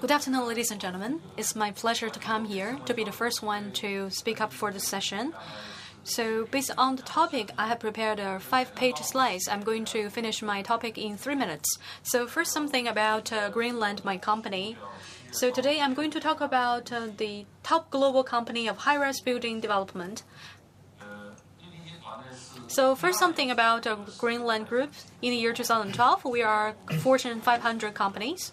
Good afternoon, ladies and gentlemen. It's my pleasure to come here to be the first one to speak up for this session. So based on the topic, I have prepared a 5-page slides. I'm going to finish my topic in 3 minutes. So first, something about Greenland, my company. So today I'm going to talk about the top global company of high-rise building development. So first, something about Greenland Group. In the year 2012, we are Fortune 500 companies.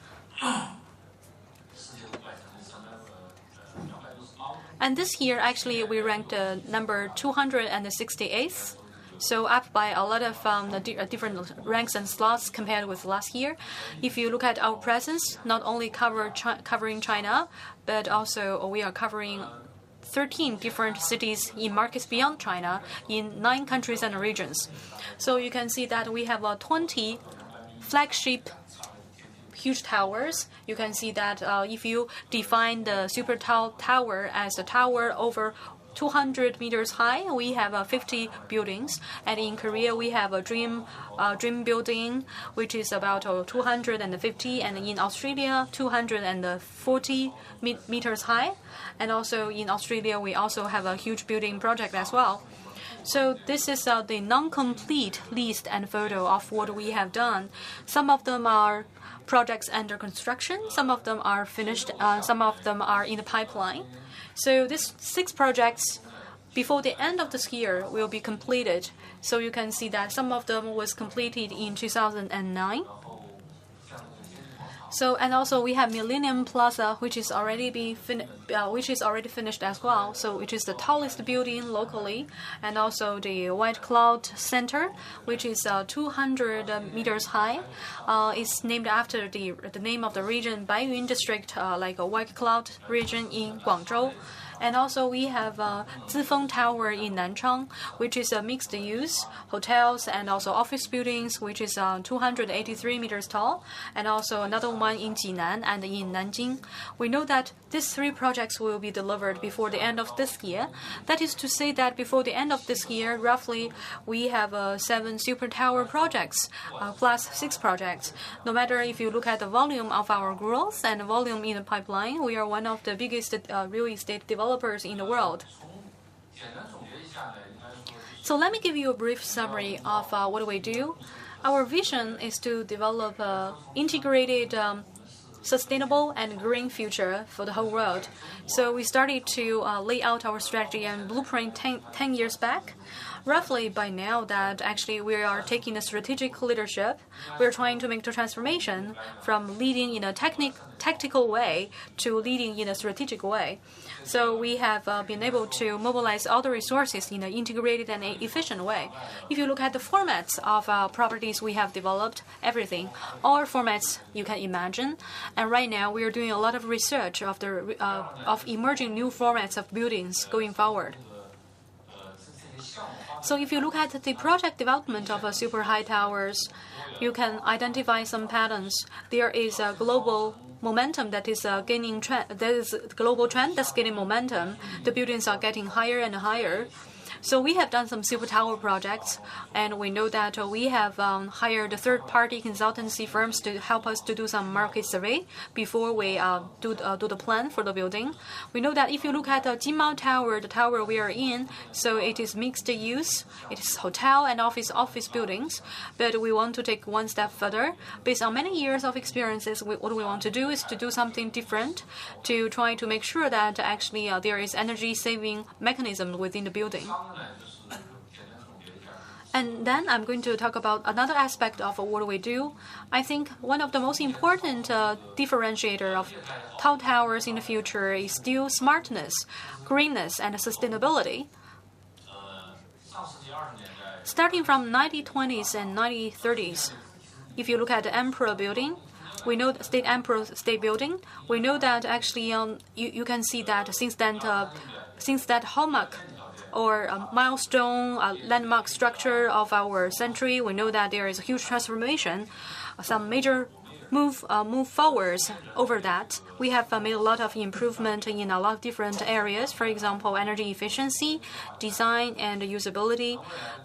And this year, actually, we ranked number 268th, so up by a lot of different ranks and slots compared with last year. If you look at our presence, not only covering China, but also we are covering 13 different cities in markets beyond China in 9 countries and regions. So you can see that we have 20 flagship huge towers. You can see that if you define the super tall tower as a tower over 200 meters high, we have 50 buildings. And in Korea, we have a Dream building, which is about 250, and in Australia, 240 meters high. And also in Australia, we also have a huge building project as well. So this is the non-complete list and photo of what we have done. Some of them are projects under construction, some of them are finished, some of them are in the pipeline. So these 6 projects before the end of this year will be completed. So you can see that some of them was completed in 2009. So, and also we have Millennium Plaza, which is already finished as well. So, which is the tallest building locally, and also the White Cloud Center, which is 200 meters high. It's named after the name of the region, Baiyun District, like a White Cloud region in Guangzhou. And also we have Zifeng Tower in Nanchang, which is a mixed use, hotels and also office buildings, which is 283 meters tall, and also another one in Jinan and in Nanjing. We know that these 3 projects will be delivered before the end of this year. That is to say that before the end of this year, roughly we have 7 super tower projects, plus 6 projects. No matter if you look at the volume of our growth and volume in the pipeline, we are one of the biggest real estate developers in the world. So let me give you a brief summary of what we do. Our vision is to develop an integrated, sustainable and green future for the whole world. So we started to lay out our strategy and blueprint 10 years back. Roughly by now that actually we are taking a strategic leadership. We're trying to make the transformation from leading in a tactical way to leading in a strategic way. So we have been able to mobilize all the resources in an integrated and efficient way. If you look at the formats of properties we have developed, everything, all formats you can imagine. And right now we are doing a lot of research of emerging new formats of buildings going forward. So if you look at the project development of super high towers, you can identify some patterns. There is a global momentum that is gaining trend. There is a global trend that's gaining momentum. The buildings are getting higher and higher. So we have done some super tower projects, and we know that we have hired third-party consultancy firms to help us to do some market survey before we do the plan for the building. We know that if you look at the Jinmao Tower, the tower we are in, so it is mixed use. It is hotel and office buildings, but we want to take one step further. Based on many years of experiences, what we want to do is to do something different to try to make sure that actually there is energy-saving mechanism within the building. And then I'm going to talk about another aspect of what we do. I think one of the most important differentiator of tall towers in the future is still smartness, greenness, and sustainability. Starting from 1920s and 1930s, if you look at the Emperor Building, we know the State Building. We know that actually you can see that since that hallmark or a milestone, a landmark structure of our century, we know that there is a huge transformation. Some major move forwards over that. We have made a lot of improvement in a lot of different areas. For example, energy efficiency, design, and usability,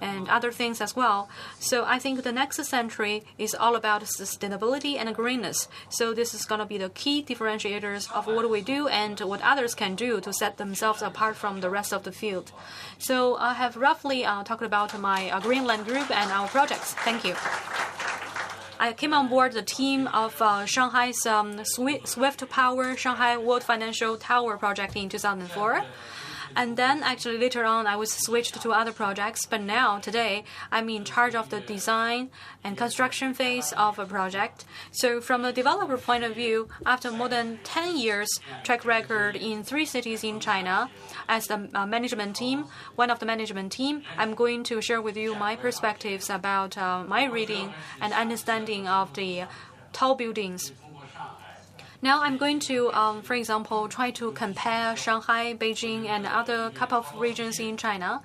and other things as well. So I think the next century is all about sustainability and greenness. So this is going to be the key differentiators of what we do and what others can do to set themselves apart from the rest of the field. So I have roughly talked about my Greenland group and our projects. Thank you. I came on board the team of Shanghai's Swift Power Shanghai World Financial Tower project in 2004. And then actually later on I was switched to other projects, but now today I'm in charge of the design and construction phase of a project. So from a developer point of view, after more than 10 years track record in 3 cities in China as the management team, one of the management team, I'm going to share with you my perspectives about my reading and understanding of the tall buildings. Now I'm going to, for example, try to compare Shanghai, Beijing, and other couple of regions in China.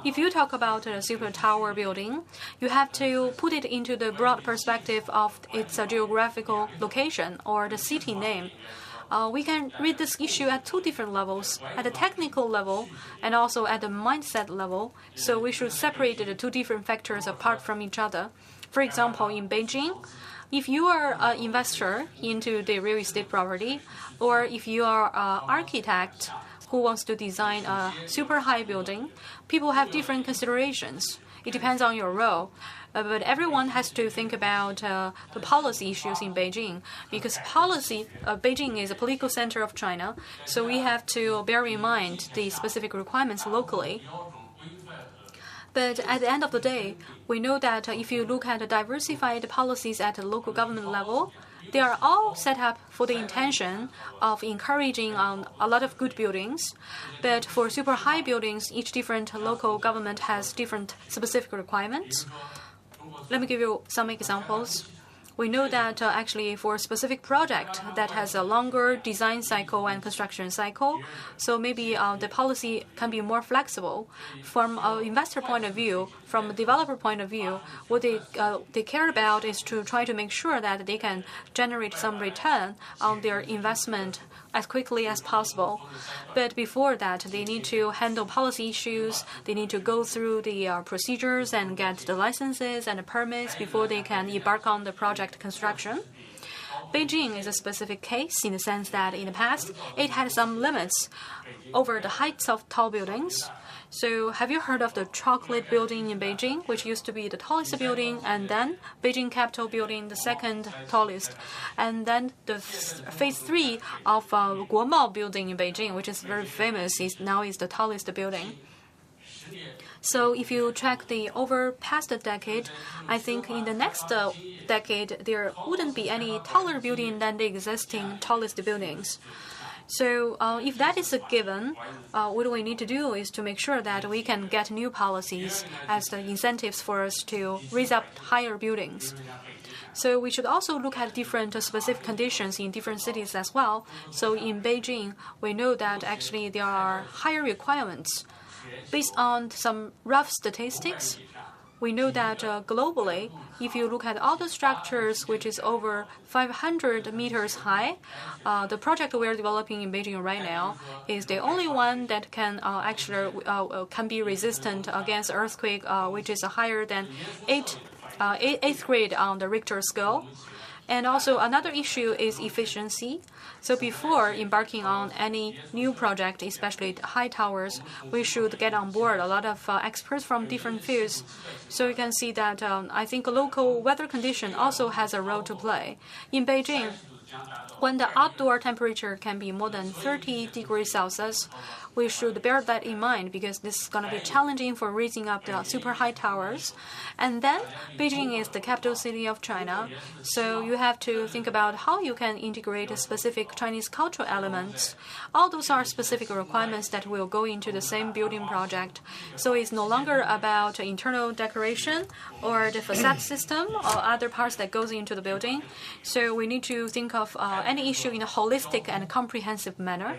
If you talk about a super tower building, you have to put it into the broad perspective of its geographical location or the city name. We can read this issue at 2 different levels, at the technical level and also at the mindset level. So we should separate the 2 different factors apart from each other. For example, in Beijing, if you are an investor into the real estate property, or if you are an architect who wants to design a super high building, people have different considerations. It depends on your role. But everyone has to think about the policy issues in Beijing, because Beijing is a political center of China, so we have to bear in mind the specific requirements locally. But at the end of the day, we know that if you look at the diversified policies at the local government level, they are all set up for the intention of encouraging a lot of good buildings. But for super high buildings, each different local government has different specific requirements. Let me give you some examples. We know that actually for a specific project that has a longer design cycle and construction cycle, so maybe the policy can be more flexible. From an investor point of view, from a developer point of view, what they care about is to try to make sure that they can generate some return on their investment as quickly as possible. But before that, they need to handle policy issues. They need to go through the procedures and get the licenses and the permits before they can embark on the project construction. Beijing is a specific case in the sense that in the past, it had some limits over the heights of tall buildings. So have you heard of the Chocolate Building in Beijing, which used to be the tallest building, and then Beijing Capitol Building, the second tallest, and then the phase 3 of Guomao Building in Beijing, which is very famous, now is the tallest building. So if you track the over past decade, I think in the next decade, there wouldn't be any taller building than the existing tallest buildings. So if that is a given, what we need to do is to make sure that we can get new policies as the incentives for us to raise up higher buildings. So we should also look at different specific conditions in different cities as well. So in Beijing, we know that actually there are higher requirements. Based on some rough statistics, we know that globally, if you look at all the structures which is over 500 meters high, the project we are developing in Beijing right now is the only one that can can be resistant against earthquake, which is higher than 8th grade on the Richter scale. And also another issue is efficiency. So before embarking on any new project, especially high towers, we should get on board a lot of experts from different fields. So you can see that I think local weather condition also has a role to play. In Beijing, when the outdoor temperature can be more than 30 degrees Celsius, we should bear that in mind because this is going to be challenging for raising up the super high towers. And then Beijing is the capital city of China, so you have to think about how you can integrate specific Chinese cultural elements. All those are specific requirements that will go into the same building project. So it's no longer about internal decoration or the facade system or other parts that goes into the building. So we need to think of any issue in a holistic and comprehensive manner.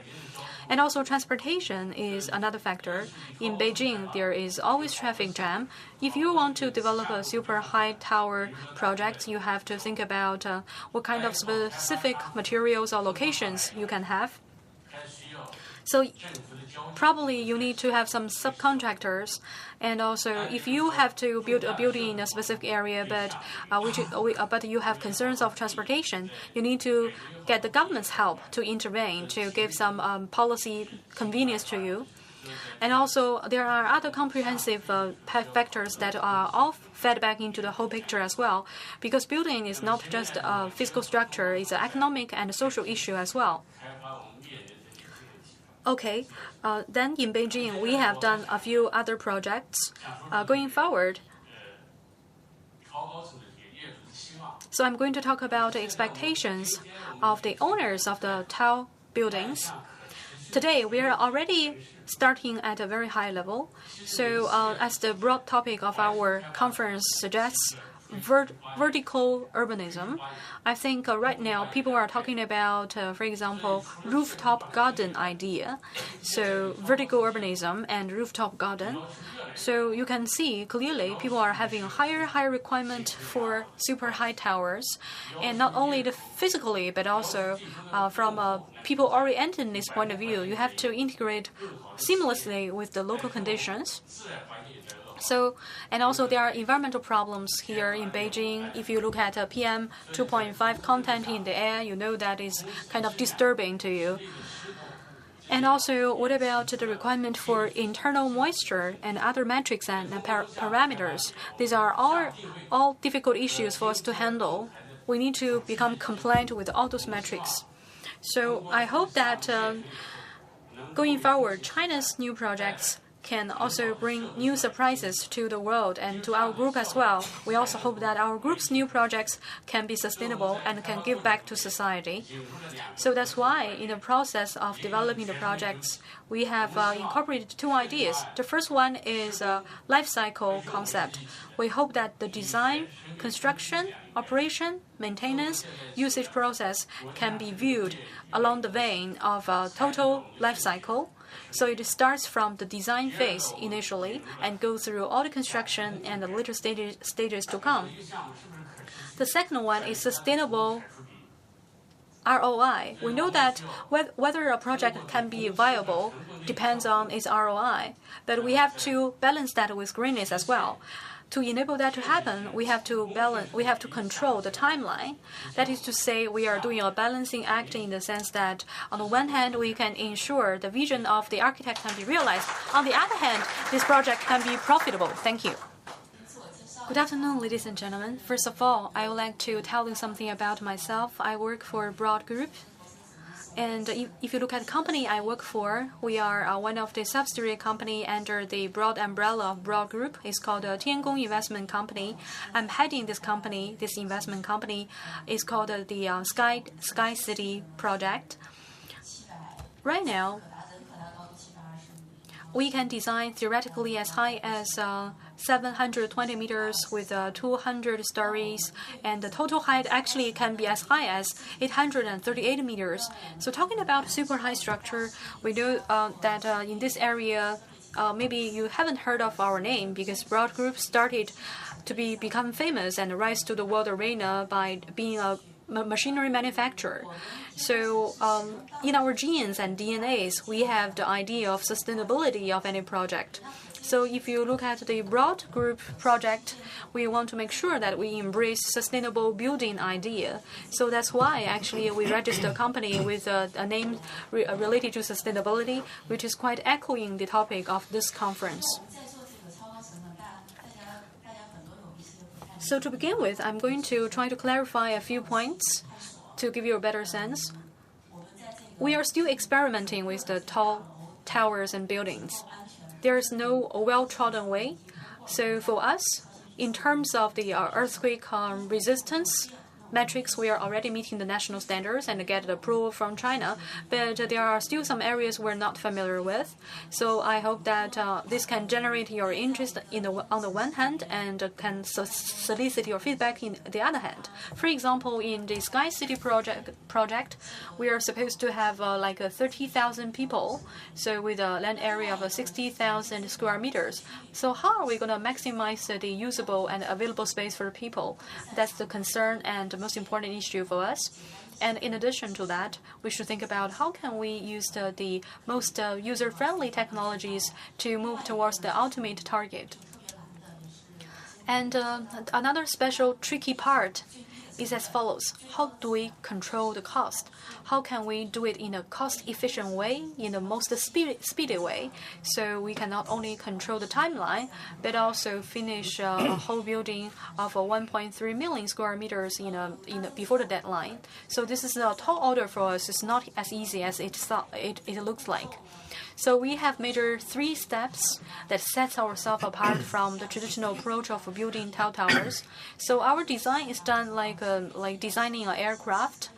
And also transportation is another factor. In Beijing, there is always traffic jam. If you want to develop a super high tower project, you have to think about what kind of specific materials or locations you can have. So probably you need to have some subcontractors, and also if you have to build a building in a specific area, but you have concerns of transportation, you need to get the government's help to intervene to give some policy convenience to you. And also there are other comprehensive factors that are all fed back into the whole picture as well, because building is not just a physical structure, it's an economic and social issue as well. Okay, then in Beijing, we have done a few other projects going forward. So I'm going to talk about the expectations of the owners of the tall buildings. Today, we are already starting at a very high level. So as the broad topic of our conference suggests, vertical urbanism. I think right now people are talking about, for example, rooftop garden idea. So vertical urbanism and rooftop garden. So you can see clearly people are having a higher requirement for super high towers, and not only physically but also from a people-oriented point of view, you have to integrate seamlessly with the local conditions. So, and also there are environmental problems here in Beijing. If you look at PM 2.5 content in the air, you know that is kind of disturbing to you. And also, what about the requirement for internal moisture and other metrics and parameters? These are all difficult issues for us to handle. We need to become compliant with all those metrics. So I hope that going forward, China's new projects can also bring new surprises to the world and to our group as well. We also hope that our group's new projects can be sustainable and can give back to society. So that's why in the process of developing the projects, we have incorporated two ideas. The first one is a life cycle concept. We hope that the design, construction, operation, maintenance, usage process can be viewed along the vein of a total life cycle. So it starts from the design phase initially and goes through all the construction and the later stages to come. The second one is sustainable ROI. We know that whether a project can be viable depends on its ROI, but we have to balance that with greenness as well. To enable that to happen, we have to control the timeline. That is to say, we are doing a balancing act in the sense that, on the one hand, we can ensure the vision of the architect can be realized. On the other hand, this project can be profitable. Thank you. Good afternoon, ladies and gentlemen. First of all, I would like to tell you something about myself. I work for Broad Group. And if you look at the company I work for, we are one of the subsidiary company under the broad umbrella of Broad Group. It's called the Tiangong Investment Company. I'm heading this company. This investment company is called the Sky City Project. Right now, we can design theoretically as high as 720 meters with 200 stories, and the total height actually can be as high as 838 meters. So talking about super high structure, we know that in this area, maybe you haven't heard of our name because Broad Group started to become famous and rise to the world arena by being a machinery manufacturer. So in our genes and DNAs, we have the idea of sustainability of any project. So if you look at the Broad Group project, we want to make sure that we embrace sustainable building idea. So that's why actually we register a company with a name related to sustainability, which is quite echoing the topic of this conference. So to begin with, I'm going to try to clarify a few points to give you a better sense. We are still experimenting with the tall towers and buildings. There is no well-trodden way. So for us, in terms of the earthquake resistance, metrics, we are already meeting the national standards and get the approval from China, but there are still some areas we're not familiar with. So I hope that this can generate your interest on the one hand and can solicit your feedback in the other hand. For example, in the Sky City project, we are supposed to have 30,000 people, so with a land area of 60,000 square meters. So how are we going to maximize the usable and available space for people? That's the concern and the most important issue for us. And in addition to that, we should think about how can we use the most user-friendly technologies to move towards the ultimate target. And another special tricky part is as follows. How do we control the cost? How can we do it in a cost-efficient way, in the most speedy way, so we can not only control the timeline, but also finish a whole building of 1.3 million square meters before the deadline. So this is a tall order for us. It's not as easy as it looks like. So we have made 3 steps that sets ourselves apart from the traditional approach of building tall towers. So our design is done like designing an aircraft.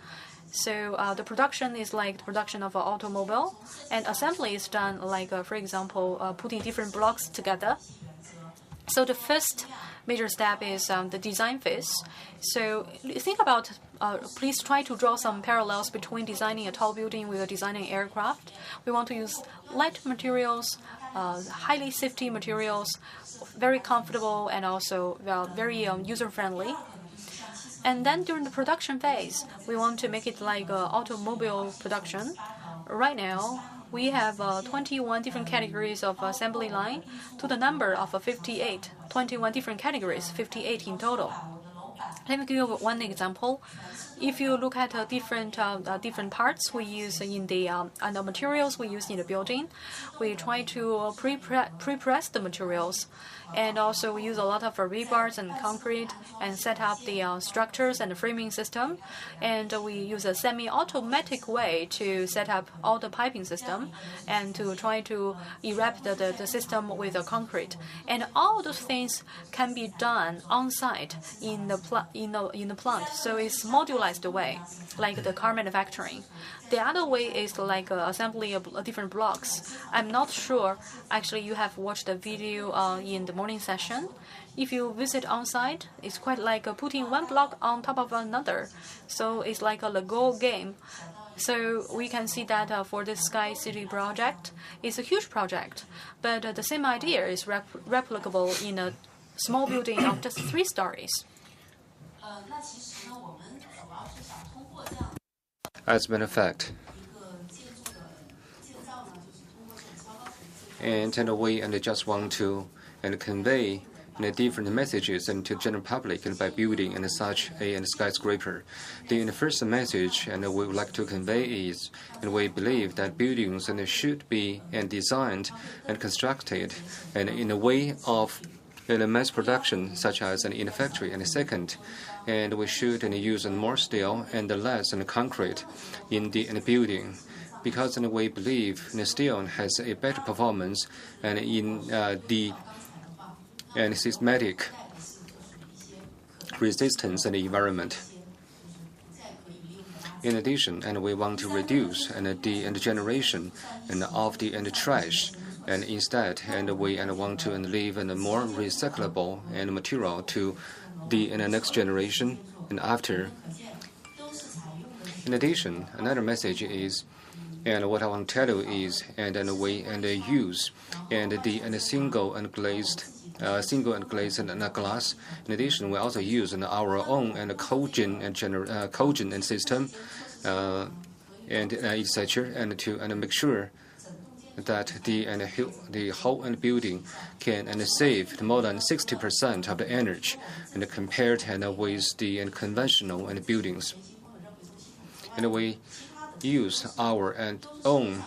So the production is like the production of an automobile, and assembly is done like, for example, putting different blocks together. So the first major step is the design phase. So think about, please try to draw some parallels between designing a tall building with designing aircraft. We want to use light materials, highly safety materials, very comfortable and also very user-friendly. And then during the production phase, we want to make it like automobile production. Right now, we have 21 different categories of assembly line to the number of 58. 21 different categories, 58 in total. Let me give you one example. If you look at different parts we use in the materials we use in the building, we try to pre-press the materials, and also we use a lot of rebars and concrete and set up the structures and the framing system, and we use a semi-automatic way to set up all the piping system and to try to erect the system with the concrete. And all those things can be done on site in the plant, so it's modularized way, like the car manufacturing. The other way is like assembly of different blocks. I'm not sure, actually, you have watched the video in the morning session. If you visit on site, it's quite like putting one block on top of another. So it's like a Lego game. So we can see that for the Sky City project, it's a huge project, but the same idea is replicable in a small building of just 3 stories. As a matter of fact, and we just want to convey different messages to the general public by building such a skyscraper. The first message we would like to convey is, we believe that buildings should be designed and constructed in a way of mass production, such as in a factory. And second, we should use more steel and less concrete in the building, because we believe steel has a better performance and in the systematic resistance in the environment. In addition, we want to reduce the generation of the trash. And instead, we want to leave a more recyclable material to the next generation and after. In addition, another message is, what I want to tell you is, we use the single and glazed glass. In addition, we also use our own cogen system etc. and to make sure that the whole building can save more than 60% of the energy compared with the conventional buildings. And we use our own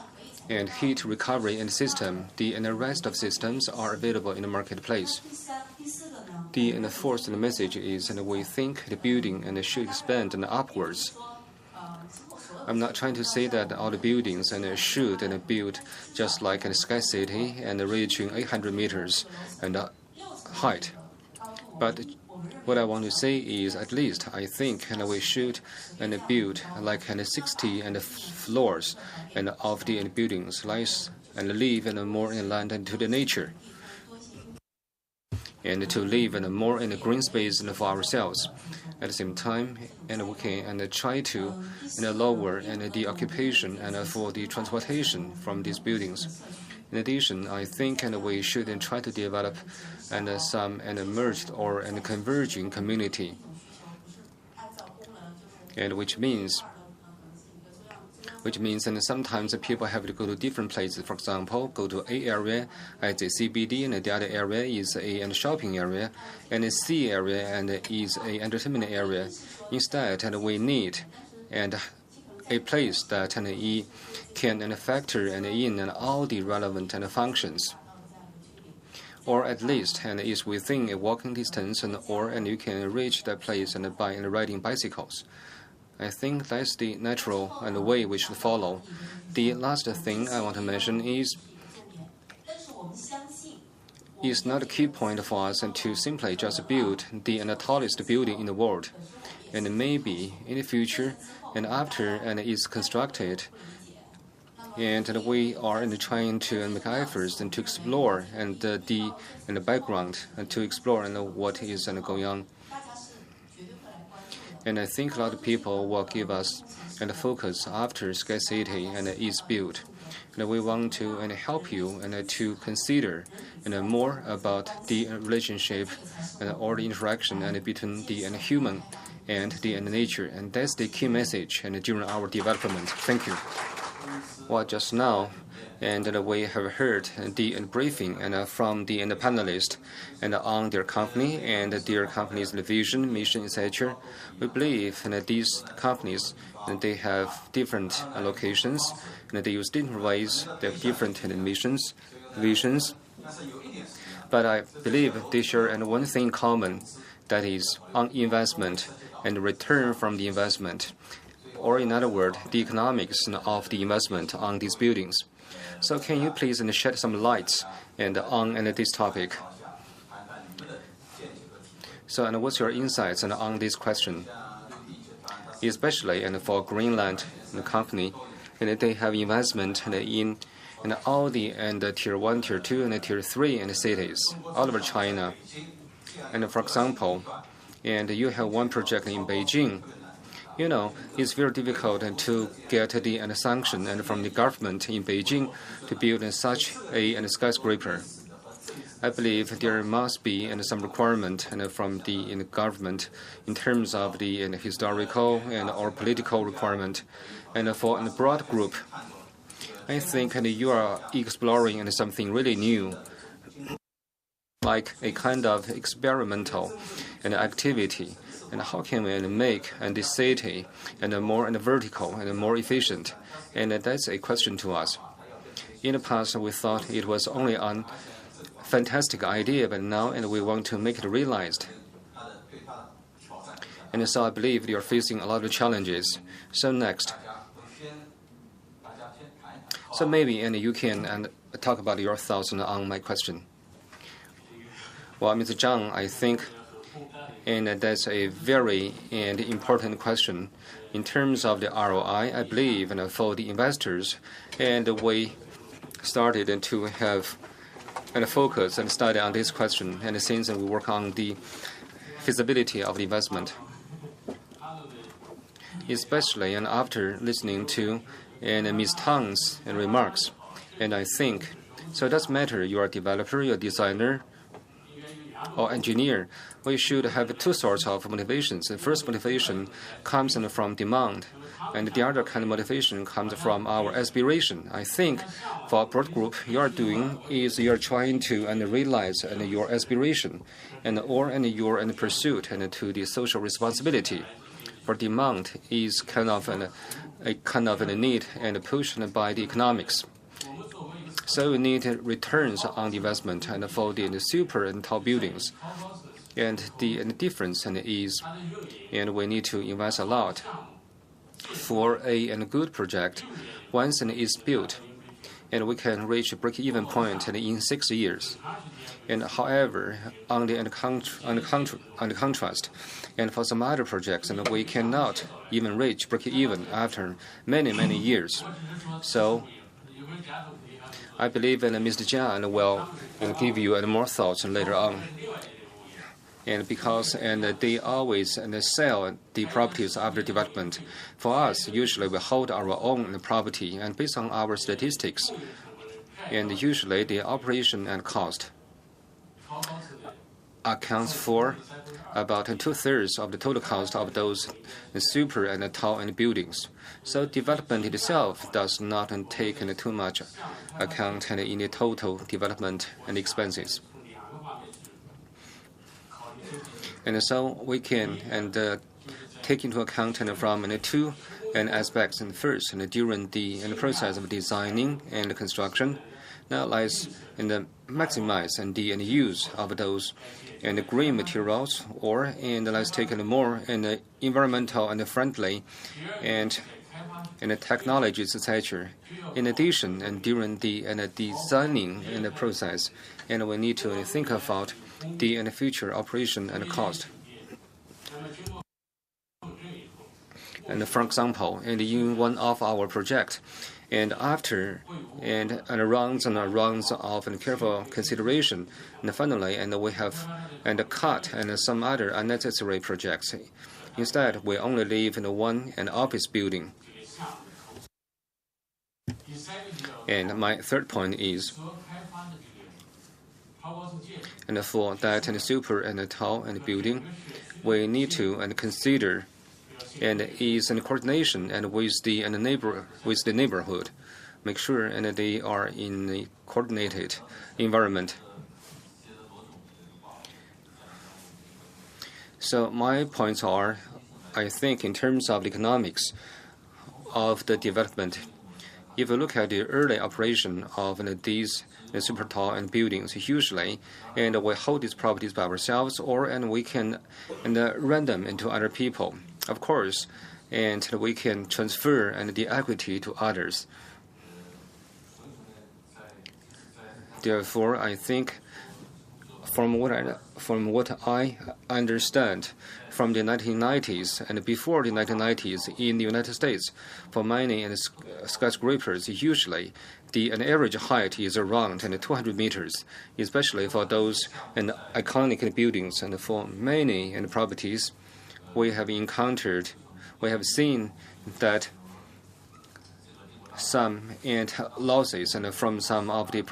heat recovery system. The rest of systems are available in the marketplace. The fourth message is, we think the building should expand upwards. I'm not trying to say that all the buildings should build just like in Sky City reaching 800 meters height. But what I want to say is, at least I think we should build like 60 floors of the buildings, and live more in land and to the nature, and to live more in the green space for ourselves. At the same time, we can try to lower the occupation for the transportation from these buildings. In addition, I think we should try to develop some merged or converging community, which means sometimes people have to go to different places. For example, go to A area as a CBD, and the other area is a shopping area, and a C area is a entertainment area. Instead, we need a place that can factor in all the relevant functions, or at least is within a walking distance, or you can reach that place by riding bicycles. I think that's the natural way we should follow. The last thing I want to mention is it's not a key point for us to simply just build the tallest building in the world. And maybe in the future and after it's constructed, and we are trying to make efforts to explore the background and to explore what is going on. And I think a lot of people will give us focus after Sky City is built. And we want to help you to consider more about the relationship or the interaction between the human and the nature. And that's the key message during our development. Thank you. Well, just now, we have heard the briefing from the panelists on their company and their company's vision, mission, etc. We believe these companies they have different locations and they use different ways. They have different missions, visions. But I believe they share one thing in common, that is on investment and return from the investment, or in other words, the economics of the investment on these buildings. So can you please shed some lights on this topic? So what's your insights on this question? Especially for Greenland company, they have investment in all the Tier 1, Tier 2, and Tier 3 cities all over China. And for example, you have one project in Beijing. It's very difficult to get the sanction from the government in Beijing to build such a skyscraper. I believe there must be some requirement from the government in terms of the historical or political requirement. And for a broad group, I think you are exploring something really new, like a kind of experimental activity. And how can we make the city more vertical and more efficient? And that's a question to us. In the past, we thought it was only a fantastic idea, but now we want to make it realized. And so I believe you're facing a lot of challenges. So next. So maybe you can talk about your thoughts on my question. Well, Mr. Zhang, I think that's a very important question. In terms of the ROI, I believe for the investors, we started to have focus and study on this question, and since we work on the feasibility of the investment, especially after listening to Ms. Tang's remarks, and I think so it doesn't matter you are a developer, you're a designer, or engineer. We should have two sorts of motivations. The first motivation comes from demand, and the other kind of motivation comes from our aspiration. I think for a broad group, you're trying to realize your aspiration or your pursuit to the social responsibility. For demand is kind of a need and pushed by the economics. So we need returns on the investment for the super and tall buildings. And the difference is, we need to invest a lot for a good project. Once it is built, and we can reach a break-even point in 6 years. And however, on the contrast, and for some other projects, and we cannot even reach break-even after many years. So I believe that Mr. Zhang will give you more thoughts later on. And because they always sell the properties after development. For us, usually we hold our own property, and based on our statistics, and usually the operation and cost accounts for about 2/3 of the total cost of those super and tall and buildings. So development itself does not take too much account in the total development and expenses. And so we can take into account from two aspects. And first, during the process of designing and construction, now let's maximize the use of those green materials, or let's take more environmental and friendly and technologies, etc. In addition, during the designing process, we need to think about the future operation and cost. And for example, in one of our projects, and after rounds of careful consideration, and finally, we have cut some other unnecessary projects. Instead, we only leave one office building. And my third point is, for that super tall building, we need to consider is in coordination with the neighborhood, make sure they are in a coordinated environment. So my points are, I think, in terms of the economics of the development, if you look at the early operation of these super tall buildings, usually, we hold these properties by ourselves, or we can rent them into other people, of course, and we can transfer the equity to others. Therefore, I think, from what I understand, from the 1990s and before the 1990s in the United States, for many skyscrapers, usually the average height is around 200 meters, especially for those iconic buildings. And for many properties, we have seen that some losses from some of the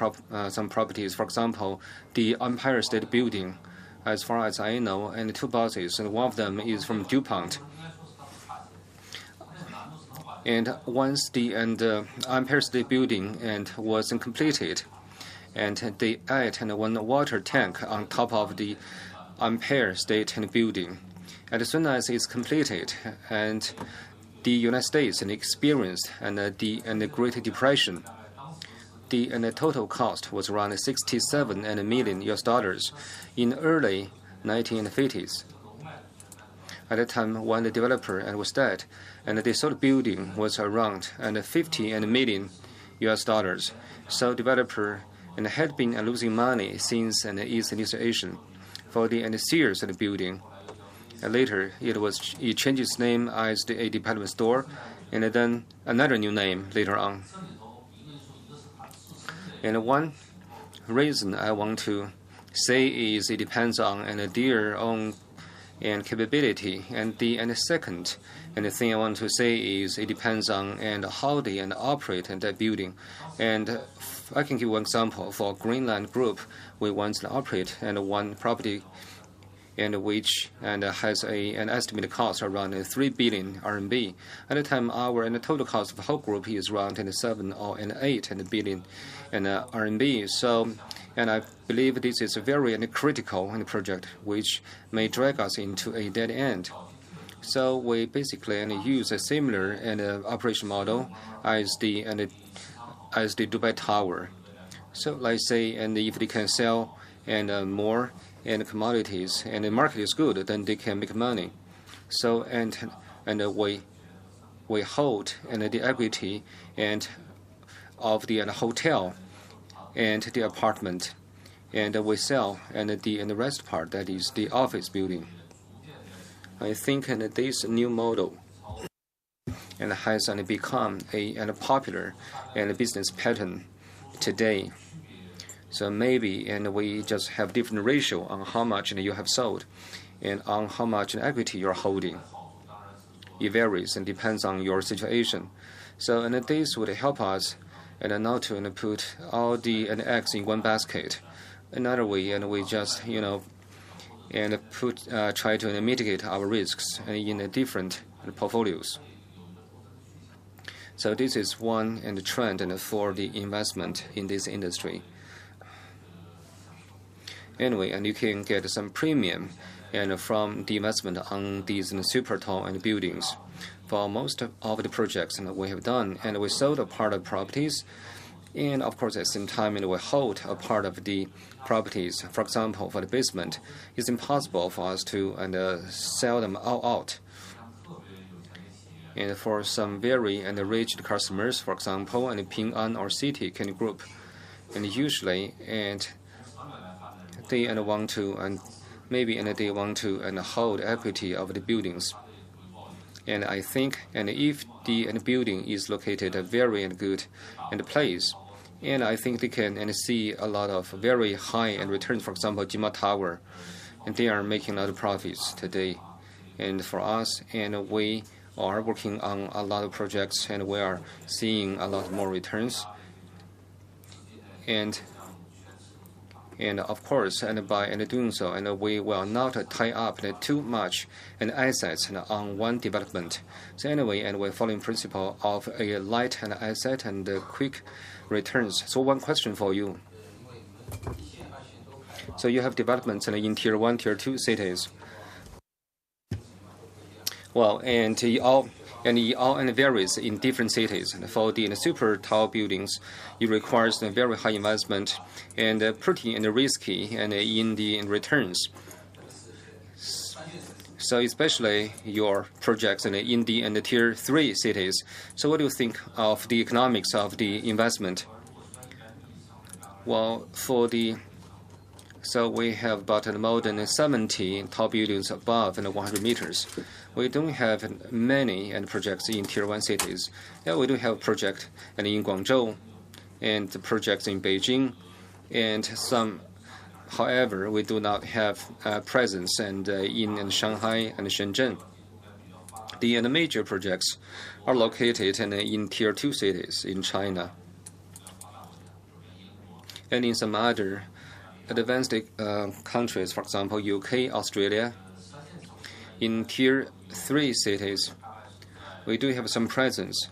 some properties. For example, the Empire State Building, as far as I know, two buses, and one of them is from DuPont. And once the Empire State Building was completed, and they add one water tank on top of the Empire State Building. And as soon as it's completed, and the United States experienced the Great Depression, the total cost was around $67 million in early 1950s. At the time when the developer was dead, and the sold building was around $50 million. So developer had been losing money since its initiation for the Sears building. Later, it changed its name as a department store, and then another new name later on. And one reason I want to say is it depends on their own capability, and the second thing I want to say is it depends on how they operate that building. And I can give one example. For Greenland Group, we once operate one property which has an estimated cost around 3 billion RMB. At the time, our total cost of the whole group is around 7 or 8 billion RMB. So, I believe this is a very critical project which may drag us into a dead end. So we basically use a similar operation model as the Dubai Tower. So let's say, if they can sell more commodities, and the market is good, then they can make money. So we hold the equity of the hotel and the apartment, and we sell and the rest part, that is the office building. I think this new model and has become a popular and business pattern today. So maybe we just have different ratio on how much you have sold and on how much equity you're holding. It varies and depends on your situation. So this would help us not to put all the eggs in one basket. Another way, we just try to mitigate our risks in different portfolios. So this is one trend for the investment in this industry. Anyway, you can get some premium from the investment on these super tall buildings. For most of the projects we have done, we sold a part of properties, and of course at the same time we hold a part of the properties. For example, for the basement, it's impossible for us to sell them all out. And for some very rich customers, for example, Ping An or CITIC group, usually they want to maybe they want to hold equity of the buildings. And I think if the building is located a very good place, and I think they can see a lot of very high returns. For example, Jima Tower, and they are making a lot of profits today. And for us, we are working on a lot of projects, and we are seeing a lot more returns. And of course, by doing so, we will not tie up too much assets on one development. So anyway, we're following principle of a light asset and quick returns. So one question for you. So you have developments in Tier 1, Tier 2 cities. Well, it all varies in different cities. And for the super tall buildings, it requires a very high investment and pretty risky in the returns. So especially your projects in the Tier 3 cities. So what do you think of the economics of the investment? Well, so we have about more than 70 tall buildings above 100 meters. We don't have many projects in Tier 1 cities. Yeah, we do have projects in Guangzhou and projects in Beijing, and some. However, we do not have presence in Shanghai and Shenzhen. The major projects are located in Tier 2 cities in China and in some other advanced countries, for example, UK, Australia. In Tier 3 cities, we do have some presence.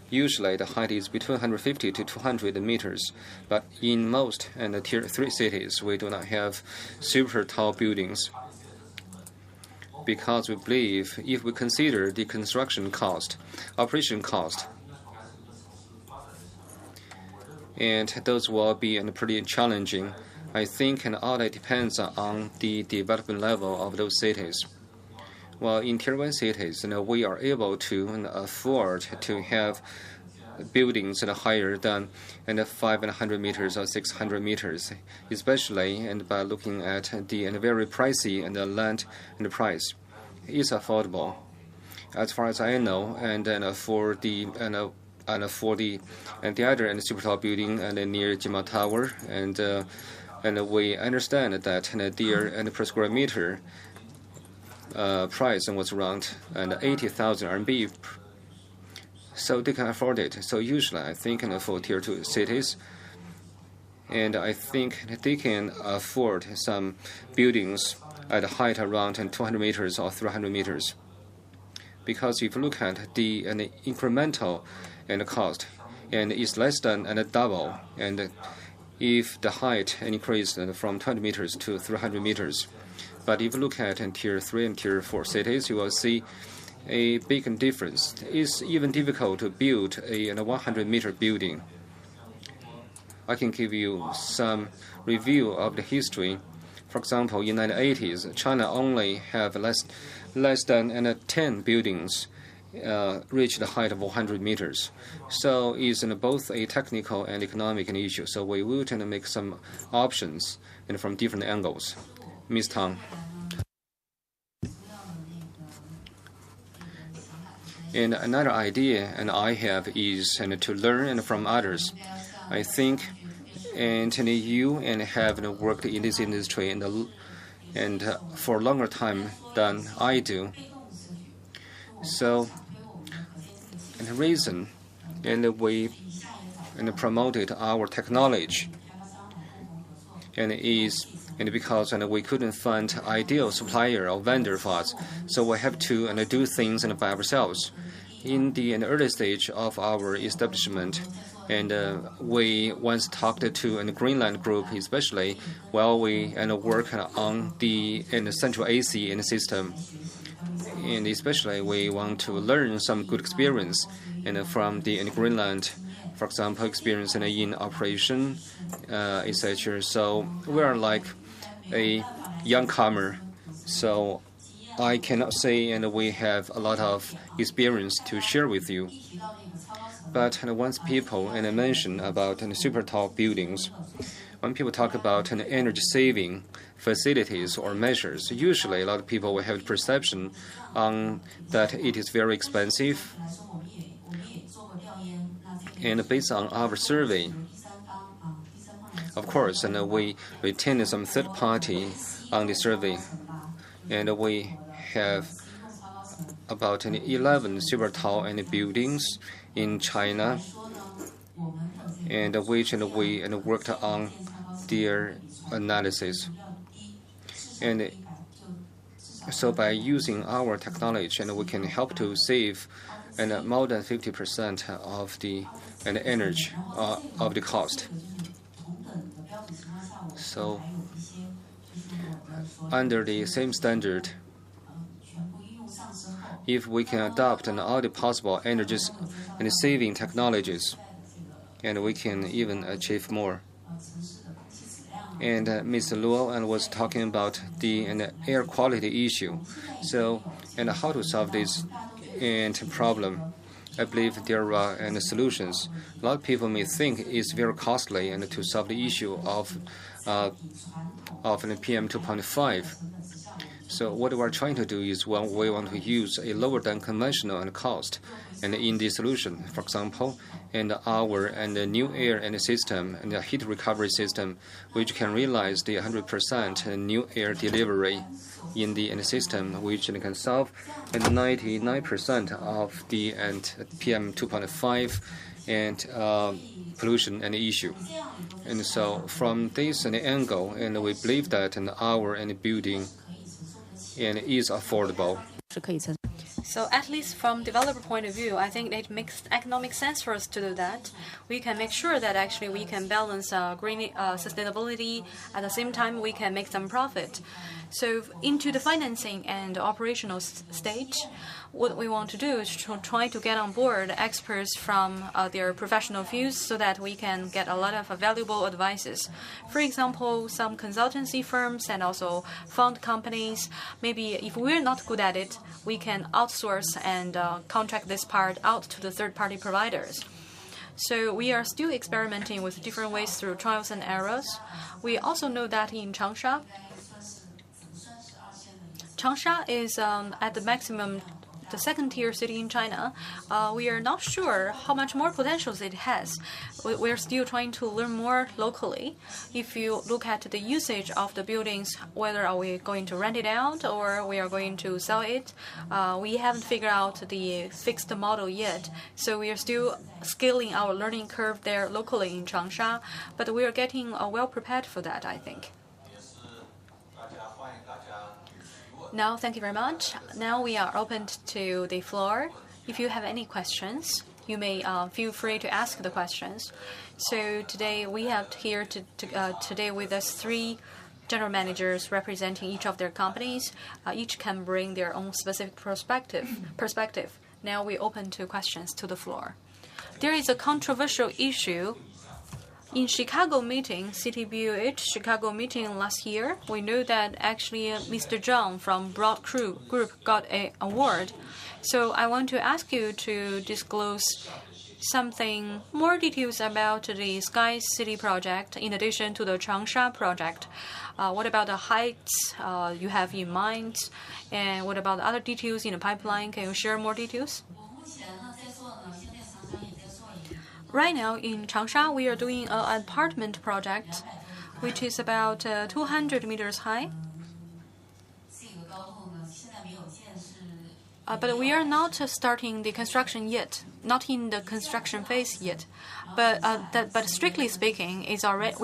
Usually, the height is between 150 to 200 meters, but in most Tier 3 cities, we do not have super tall buildings because we believe if we consider the construction cost, operation cost, and those will be pretty challenging. I think all that depends on the development level of those cities. Well, in Tier 1 cities, we are able to afford to have buildings higher than 500 meters or 600 meters, especially by looking at the very pricey land and price. It's affordable, as far as I know, for the other super tall building near Jima Tower, and we understand that their per square meter price was around 80,000 RMB, so they can afford it. So usually, I think for Tier 2 cities, and I think they can afford some buildings at a height around 200 meters or 300 meters. Because if you look at the incremental cost, and it's less than double, and if the height increased from 20 meters to 300 meters. But if you look at Tier 3 and Tier 4 cities, you will see a big difference. It's even difficult to build a 100-meter building. I can give you some review of the history. For example, in the 1980s, China only have less than 10 buildings reach the height of 100 meters. So it's both a technical and economic issue. So we will tend to make some options and from different angles. Ms. Tang. And another idea I have is to learn from others. I think you have worked in this industry and for a longer time than I do. So, the reason we promoted our technology is because we couldn't find ideal supplier or vendor for us, so we have to do things by ourselves. In the early stage of our establishment, we once talked to a Greenland group, especially while we work on the Central AC system. And especially we want to learn some good experience from the Greenland, for example, experience in operation, etc. So we are like a youngcomer. So I cannot say we have a lot of experience to share with you. But once people mention about super tall buildings, when people talk about energy saving facilities or measures, usually a lot of people will have the perception that it is very expensive. And based on our survey, of course, we retain some third party on the survey, and we have about 11 super tall buildings in China, and which we worked on their analysis. And so by using our technology, we can help to save more than 50% of the energy of the cost. So under the same standard, if we can adopt all the possible energy and saving technologies, and we can even achieve more. And Mr. Luo was talking about the air quality issue. So, how to solve this problem? I believe there are solutions. A lot of people may think it's very costly to solve the issue of PM 2.5. So what we're trying to do is we want to use a lower than conventional cost in the solution. For example, our new air system and the heat recovery system, which can realize the 100% new air delivery in the system, which can solve 99% of the PM 2.5 and pollution issue. And so from this angle, we believe that our building is affordable. So at least from developer point of view, I think it makes economic sense for us to do that. We can make sure that actually we can balance green sustainability. At the same time, we can make some profit. So into the financing and operational stage, what we want to do is try to get on board experts from their professional views so that we can get a lot of valuable advices. For example, some consultancy firms and also fund companies, maybe if we're not good at it, we can outsource and contract this part out to the third-party providers. So we are still experimenting with different ways through trials and errors. We also know that in Changsha is at the maximum, the second-tier city in China. We are not sure how much more potentials it has. We're still trying to learn more locally. If you look at the usage of the buildings, whether are we going to rent it out or we are going to sell it, we haven't figured out the fixed model yet. So we are still scaling our learning curve there locally in Changsha, but we are getting well prepared for that, I think. Now, thank you very much. Now we are open to the floor. If you have any questions, you may feel free to ask the questions. So today we have here today with us 3 general managers representing each of their companies. Each can bring their own specific perspective. Now we open to questions to the floor. There is a controversial issue In Chicago meeting, CTBUH Chicago meeting last year, we know that actually Mr. Zhang from Broad Group got an award. So I want to ask you to disclose something more details about the Sky City project in addition to the Changsha project. What about the heights you have in mind, and what about other details in the pipeline? Can you share more details? Right now in Changsha, we are doing an apartment project, which is about 200 meters high. But we are not starting the construction yet, not in the construction phase yet. But strictly speaking, it's already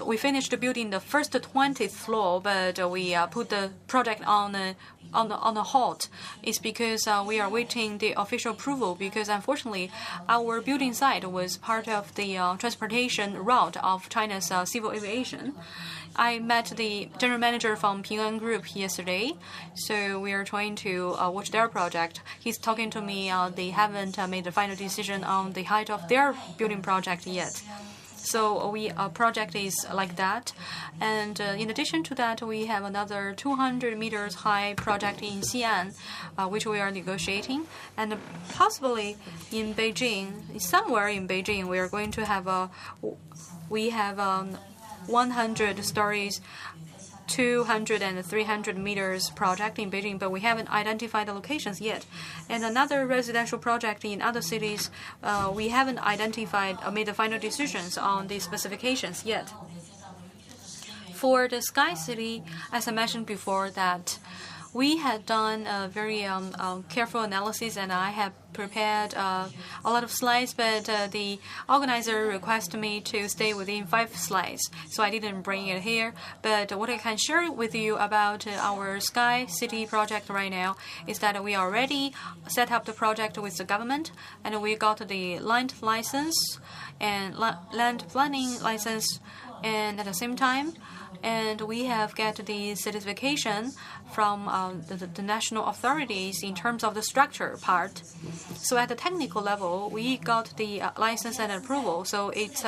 we finished building the first 20th floor, but we put the project on a halt. It's because we are waiting the official approval, because unfortunately our building site was part of the transportation route of China's civil aviation. I met the general manager from Ping An Group yesterday, so we are trying to watch their project. He's talking to me. They haven't made the final decision on the height of their building project yet. So our project is like that. And in addition to that, we have another 200 meters high project in Xi'an, which we are negotiating. And possibly in Beijing, somewhere in Beijing, we are going to have 100 stories, 200 and 300 meters project in Beijing, but we haven't identified the locations yet. And another residential project in other cities, we haven't identified or made the final decisions on the specifications yet. For the Sky City, as I mentioned before, that we had done a very careful analysis, and I have prepared a lot of slides, but the organizer requested me to stay within 5 slides, so I didn't bring it here. But what I can share with you about our Sky City project right now is that we already set up the project with the government, and we got the land license and land planning license, and at the same time, and we have got the certification from the national authorities in terms of the structure part. So at the technical level, we got the license and approval, so it's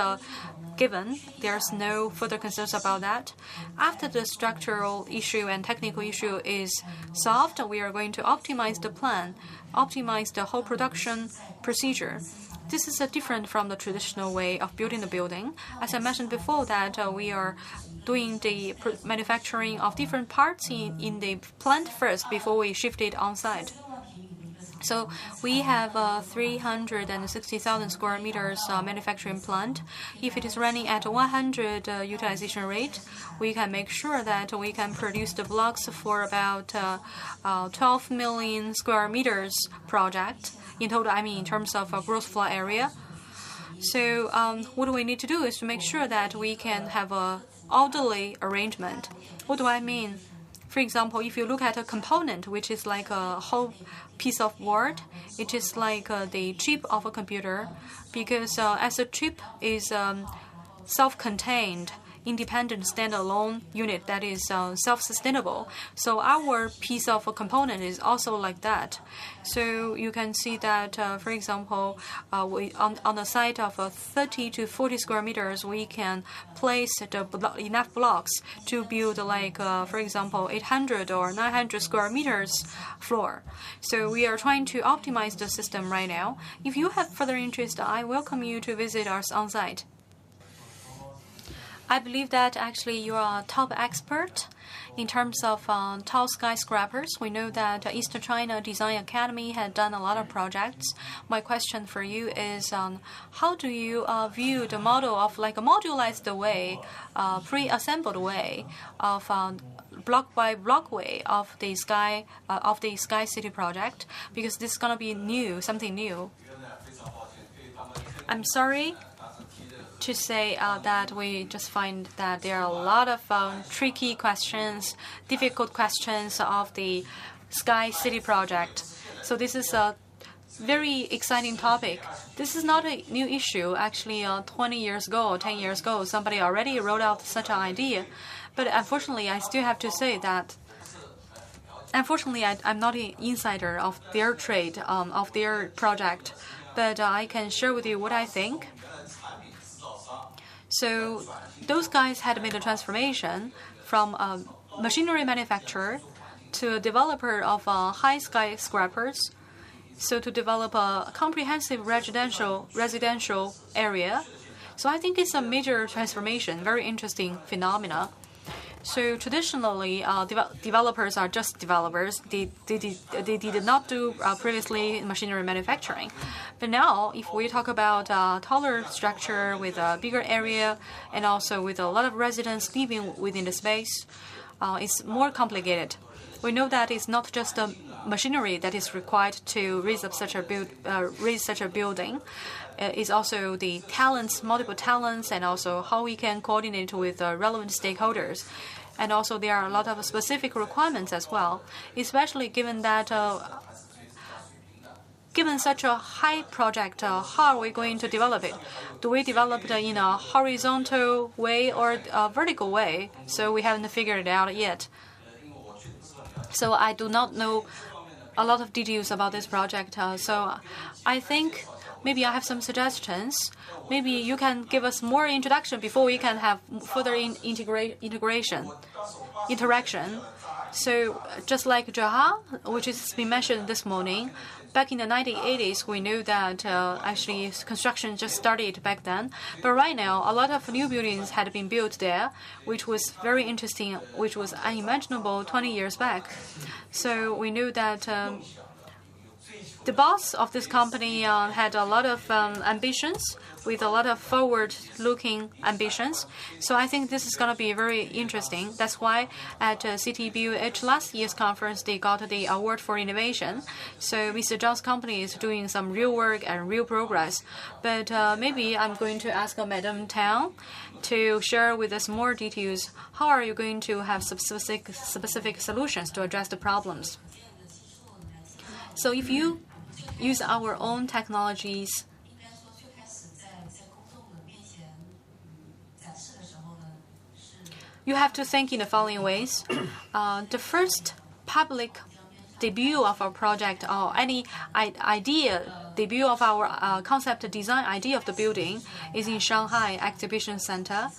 given. There's no further concerns about that. After the structural issue and technical issue is solved, we are going to optimize the plan, optimize the whole production procedure. This is different from the traditional way of building the building. As I mentioned before, that we are doing the manufacturing of different parts in the plant first before we shift it on site. So we have 360,000 square meters manufacturing plant. If it is running at 100 utilization rate, we can make sure that we can produce the blocks for about 12 million square meters project in total. I mean, in terms of gross floor area. So what we need to do is to make sure that we can have a orderly arrangement. What do I mean? For example, if you look at a component, which is like a whole piece of board, it is like the chip of a computer, because as a chip is self-contained, independent, standalone unit that is self-sustainable. So our piece of a component is also like that. So you can see that, for example, on the site of 30 to 40 square meters, we can place enough blocks to build like, for example, 800 or 900 square meters floor. So we are trying to optimize the system right now. If you have further interest, I welcome you to visit us on site. I believe that actually you are a top expert in terms of tall skyscrapers. We know that Eastern China Design Academy had done a lot of projects. My question for you is, how do you view the model of like a modularized way, pre-assembled way of block by block way of the Sky City project? Because this is gonna be new, something new. I'm sorry to say that we just find that there are a lot of tricky questions, difficult questions of the Sky City project. So this is a very exciting topic. This is not a new issue. Actually, 20 years ago or 10 years ago, somebody already wrote out such an idea. But unfortunately, I still have to say that unfortunately, I'm not an insider of their trade, of their project. But I can share with you what I think. So those guys had made a transformation from a machinery manufacturer to a developer of high skyscrapers. So to develop a comprehensive residential area. So I think it's a major transformation, very interesting phenomena. So traditionally, developers are just developers. They did not do previously machinery manufacturing. But now, if we talk about taller structure with a bigger area and also with a lot of residents living within the space, it's more complicated. We know that it's not just the machinery that is required to raise up such a building. It's also the talents, multiple talents, and also how we can coordinate with relevant stakeholders. And also there are a lot of specific requirements as well, especially given that given such a high project, how are we going to develop it? Do we develop it in a horizontal way or a vertical way? So we haven't figured it out yet. So I do not know a lot of details about this project. So I think maybe I have some suggestions. Maybe you can give us more introduction before we can have further interaction. So just like Zhang, which has been mentioned this morning, back in the 1980s, we knew that actually construction just started back then. But right now, a lot of new buildings had been built there, which was very interesting, which was unimaginable 20 years back. So we knew that the boss of this company had a lot of ambitions, with a lot of forward-looking ambitions. So I think this is going to be very interesting. That's why at CTBUH last year's conference, they got the award for innovation. So Mr. Zhang's company is doing some real work and real progress. But maybe I'm going to ask Madam Tang to share with us more details. How are you going to have specific solutions to address the problems? So if you use our own technologies, you have to think in the following ways. The first public debut of our project or any debut of our concept design idea of the building is in Shanghai Exhibition Center.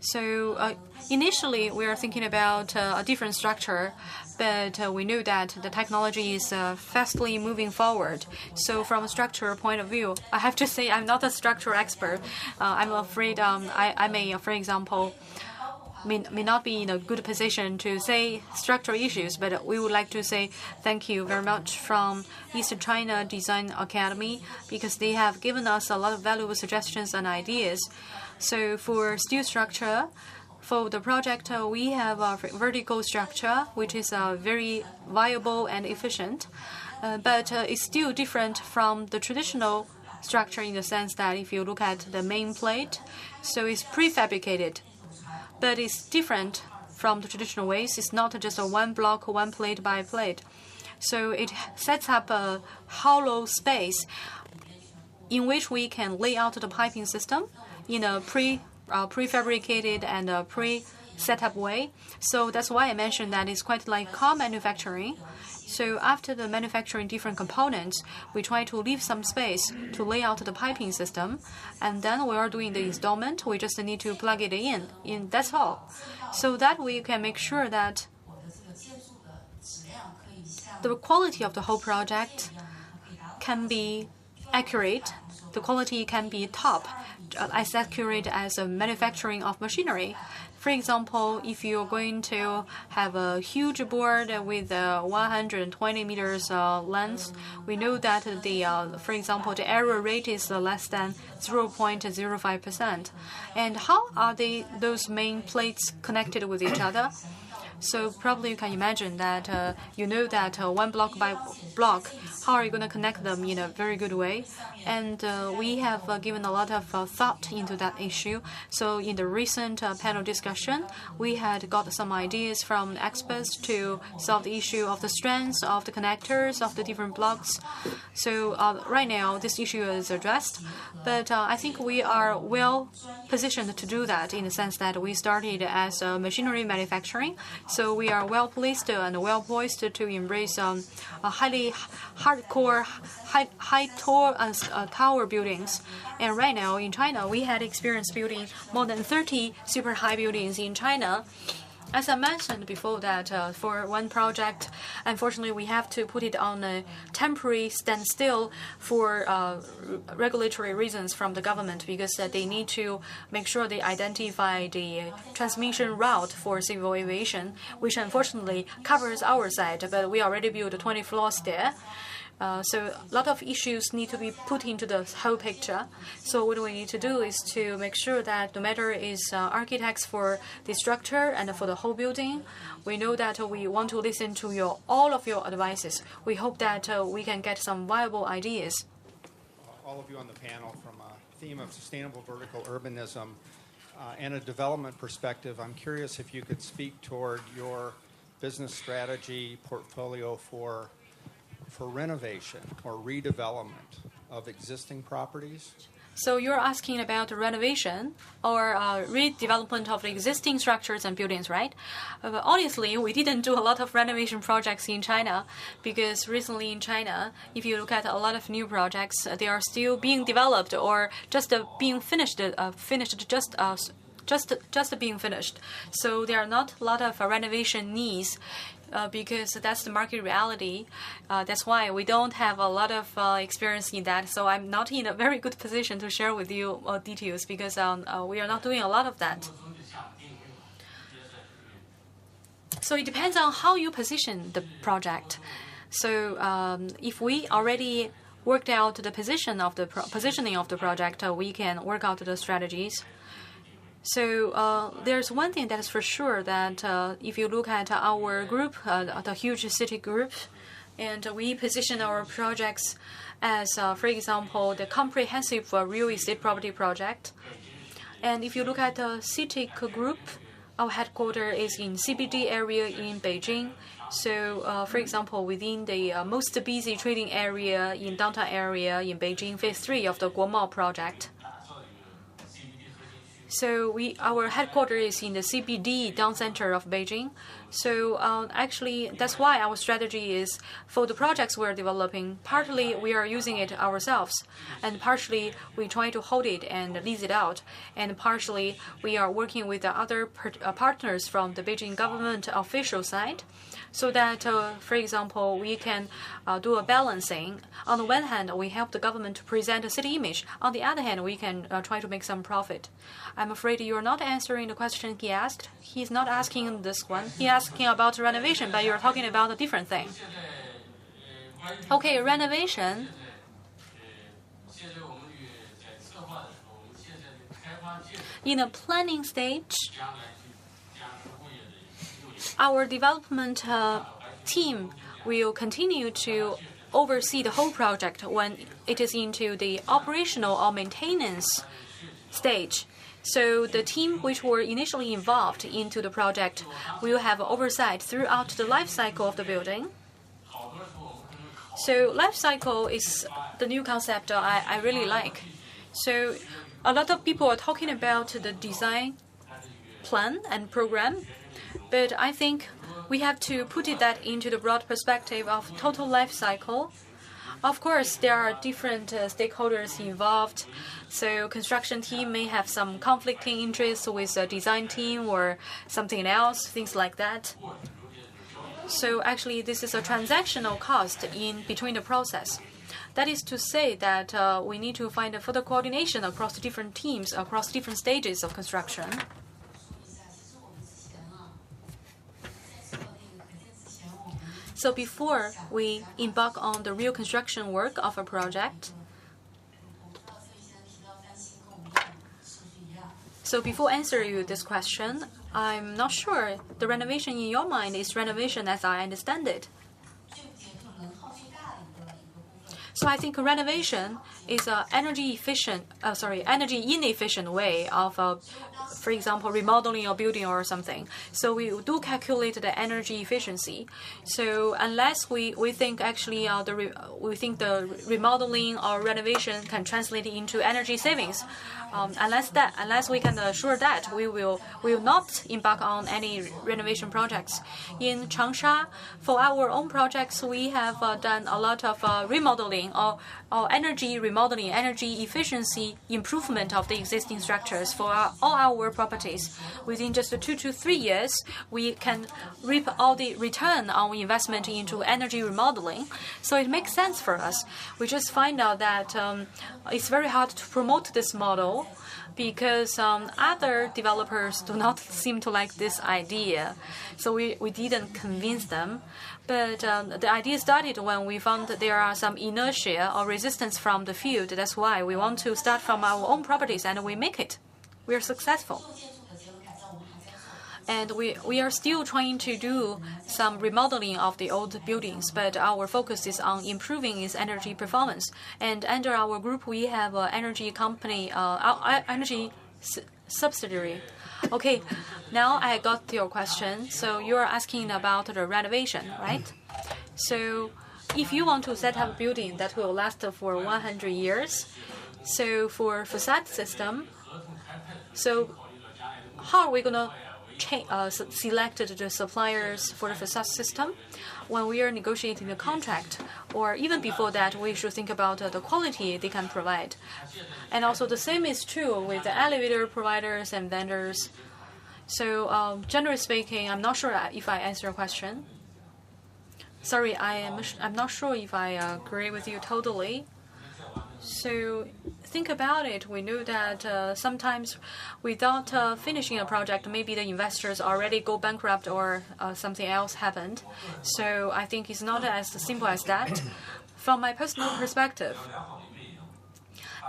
So initially, we are thinking about a different structure, but we knew that the technology is fastly moving forward. So from a structural point of view, I have to say I'm not a structural expert. I'm afraid I may, for example, may not be in a good position to say structural issues, but we would like to say thank you very much from East China Design Academy, because they have given us a lot of valuable suggestions and ideas. So for steel structure, for the project, we have a vertical structure, which is very viable and efficient, but it's still different from the traditional structure in the sense that if you look at the main plate, so it's prefabricated. But it's different from the traditional ways. It's not just a one block, one plate by plate. So it sets up a hollow space in which we can lay out the piping system in a prefabricated and pre-set up way. So that's why I mentioned that it's quite like car manufacturing. So after the manufacturing different components, we try to leave some space to lay out the piping system, and then we are doing the installment. We just need to plug it in. That's all. So that we can make sure that the quality of the whole project can be accurate. The quality can be top, as accurate as a manufacturing of machinery. For example, if you're going to have a huge board with 120 meters length, we know that for example, the error rate is less than 0.05%. And how are those main plates connected with each other? So probably you can imagine that you know that one block by block, how are you going to connect them in a very good way? And we have given a lot of thought into that issue. So in the recent panel discussion, we had got some ideas from experts to solve the issue of the strengths of the connectors of the different blocks. So right now, this issue is addressed. But I think we are well positioned to do that in the sense that we started as machinery manufacturing. So we are well placed and well poised to embrace a highly hardcore, high tower buildings. And right now in China, we had experience building more than 30 super high buildings in China. As I mentioned before that for one project, unfortunately, we have to put it on a temporary standstill for regulatory reasons from the government because they need to make sure they identify the transmission route for civil aviation, which unfortunately covers our side, but we already built 20 floors there. So a lot of issues need to be put into the whole picture. So what we need to do is to make sure that no matter is architects for the structure and for the whole building, we know that we want to listen to all of your advices. We hope that we can get some viable ideas. All of you on the panel, from a theme of sustainable vertical urbanism and a development perspective, I'm curious if you could speak toward your business strategy portfolio for renovation or redevelopment of existing properties? So you're asking about renovation or redevelopment of existing structures and buildings, right? Honestly, we didn't do a lot of renovation projects in China because recently in China, if you look at a lot of new projects, they are still being developed or just being finished, just being finished. So there are not a lot of renovation needs. Because that's the market reality. That's why we don't have a lot of experience in that. So I'm not in a very good position to share with you details because we are not doing a lot of that. So it depends on how you position the project. So if we already worked out the positioning of the project, we can work out the strategies. So there's one thing that is for sure that if you look at our group, the huge city group, and we position our projects as, for example, the comprehensive real estate property project. And if you look at the CITIC group, our headquarters is in CBD area in Beijing. So, for example, within the most busy trading area in downtown area in Beijing, phase 3 of the Guomao project. So our headquarters is in the CBD down center of Beijing. So actually, that's why our strategy is for the projects we're developing, partly we are using it ourselves, and partially we try to hold it and lease it out, and partially we are working with the other partners from the Beijing government official side, so that, for example, we can do a balancing. On the one hand, we help the government to present a city image. On the other hand, we can try to make some profit. I'm afraid you're not answering the question he asked. He's not asking this one. He's asking about renovation, but you're talking about a different thing. Okay, renovation. In the planning stage, our development team will continue to oversee the whole project when it is into the operational or maintenance stage. So the team which were initially involved into the project will have oversight throughout the life cycle of the building. So life cycle is the new concept I really like. So a lot of people are talking about the design plan and program, but I think we have to put that into the broad perspective of total life cycle. Of course, there are different stakeholders involved. So construction team may have some conflicting interests with a design team or something else, things like that. So actually, this is a transactional cost in between the process. That is to say that we need to find a further coordination across the different teams, across different stages of construction. So before we embark on the real construction work of a project, so before answering you this question, I'm not sure the renovation in your mind is renovation as I understand it. So I think renovation is an energy inefficient way of, for example, remodeling a building or something. So we do calculate the energy efficiency. So unless we think actually the remodeling or renovation can translate into energy savings, unless we can assure that, we will not embark on any renovation projects. In Changsha, for our own projects, we have done a lot of remodeling or energy remodeling, energy efficiency improvement of the existing structures for all our properties. Within just 2 to 3 years, we can reap all the return on investment into energy remodeling. So it makes sense for us. We just find out that it's very hard to promote this model because other developers do not seem to like this idea. So we didn't convince them. But the idea started when we found that there are some inertia or resistance from the field. That's why we want to start from our own properties, and we make it. We are successful. And we are still trying to do some remodeling of the old buildings, but our focus is on improving its energy performance. And under our group, we have an energy company, energy subsidiary. Okay, now I got your question. So you are asking about the renovation, right? So if you want to set up a building that will last for 100 years, so for facade system, so how are we going to selected the suppliers for the facade system? When we are negotiating the contract, or even before that, we should think about the quality they can provide. And also the same is true with the elevator providers and vendors. So generally speaking, I'm not sure if I answer your question. Sorry, I'm not sure if I agree with you totally. So think about it. We know that sometimes without finishing a project, maybe the investors already go bankrupt or something else happened. So I think it's not as simple as that. From my personal perspective,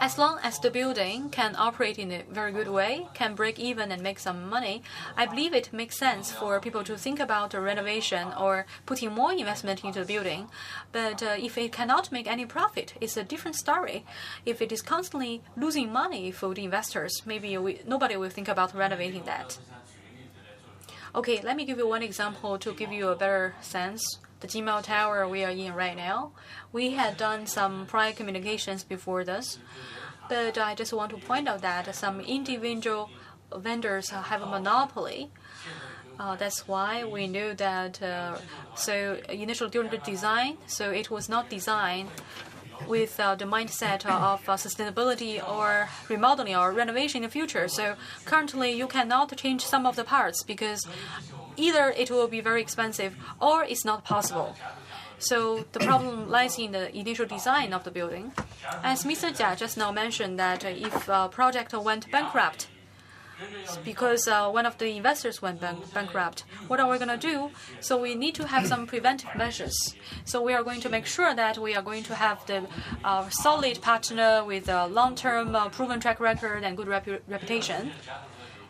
as long as the building can operate in a very good way, can break even and make some money, I believe it makes sense for people to think about a renovation or putting more investment into the building. But if it cannot make any profit, it's a different story. If it is constantly losing money for the investors, maybe nobody will think about renovating that. Okay, let me give you one example to give you a better sense. The Jinmao Tower we are in right now, we had done some prior communications before this, but I just want to point out that some individual vendors have a monopoly. That's why we knew that, so initially during the design, so it was not designed with the mindset of sustainability or remodeling or renovation in the future. So currently you cannot change some of the parts because either it will be very expensive or it's not possible. So the problem lies in the initial design of the building. As Mr. Jia just now mentioned that if a project went bankrupt, because one of the investors went bankrupt, what are we going to do? So we need to have some preventive measures. So we are going to make sure that we are going to have the solid partner with a long-term proven track record and good reputation.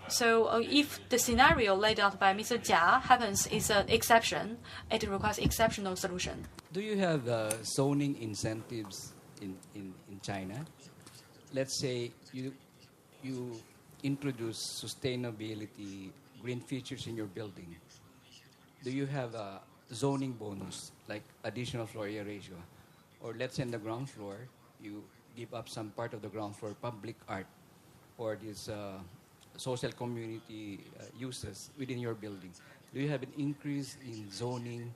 So if the scenario laid out by Mr. Jia happens, it's an exception. It requires exceptional solution. Do you have zoning incentives in China? Let's say you introduce sustainability, green features in your building. Do you have a zoning bonus, like additional floor area ratio? Or let's say in the ground floor, you give up some part of the ground floor public art or this social community uses within your building. Do you have an increase in zoning,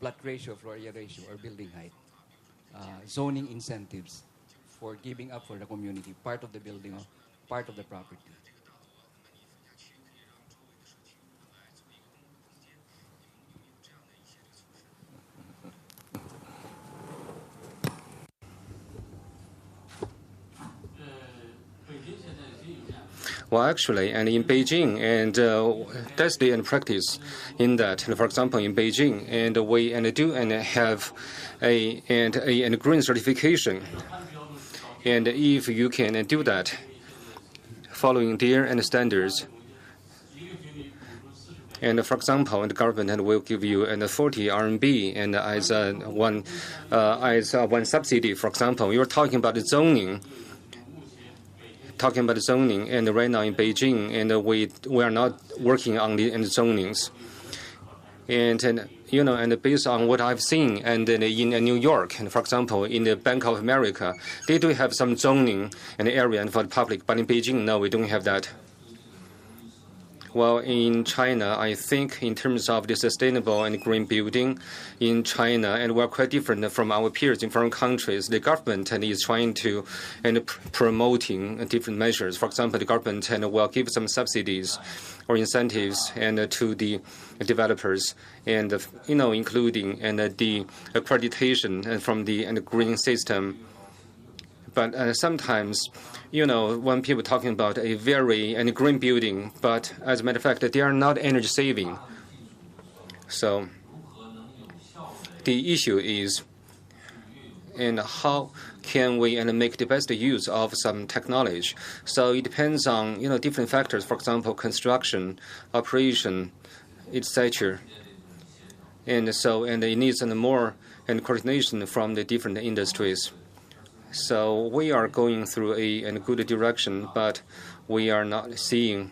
plot ratio, floor area ratio, or building height? Zoning incentives for giving up for the community, part of the building or part of the property. Well, actually, and in Beijing, and that's the practice in that. For example, in Beijing, and we do have a green certification, and if you can do that, following their standards, And for example, the government will give you 40 RMB and as one subsidy. For example, you're talking about the zoning. And right now in Beijing, and we are not working on the zonings. And based on what I've seen, and in New York, and for example, in the Bank of America, they do have some zoning and area for the public, but in Beijing, no, we don't have that. Well, in China, I think in terms of the sustainable and green building in China, and we're quite different from our peers in foreign countries. The government is trying to promoting different measures. For example, the government will give some subsidies or incentives to the developers, and including the accreditation from the green system. But sometimes, when people talking about a very green building, but as a matter of fact, they are not energy saving. So the issue is, and how can we make the best use of some technology? So it depends on different factors. For example, construction, operation, etc. And it needs more coordination from the different industries. So we are going through a good direction, but we are not seeing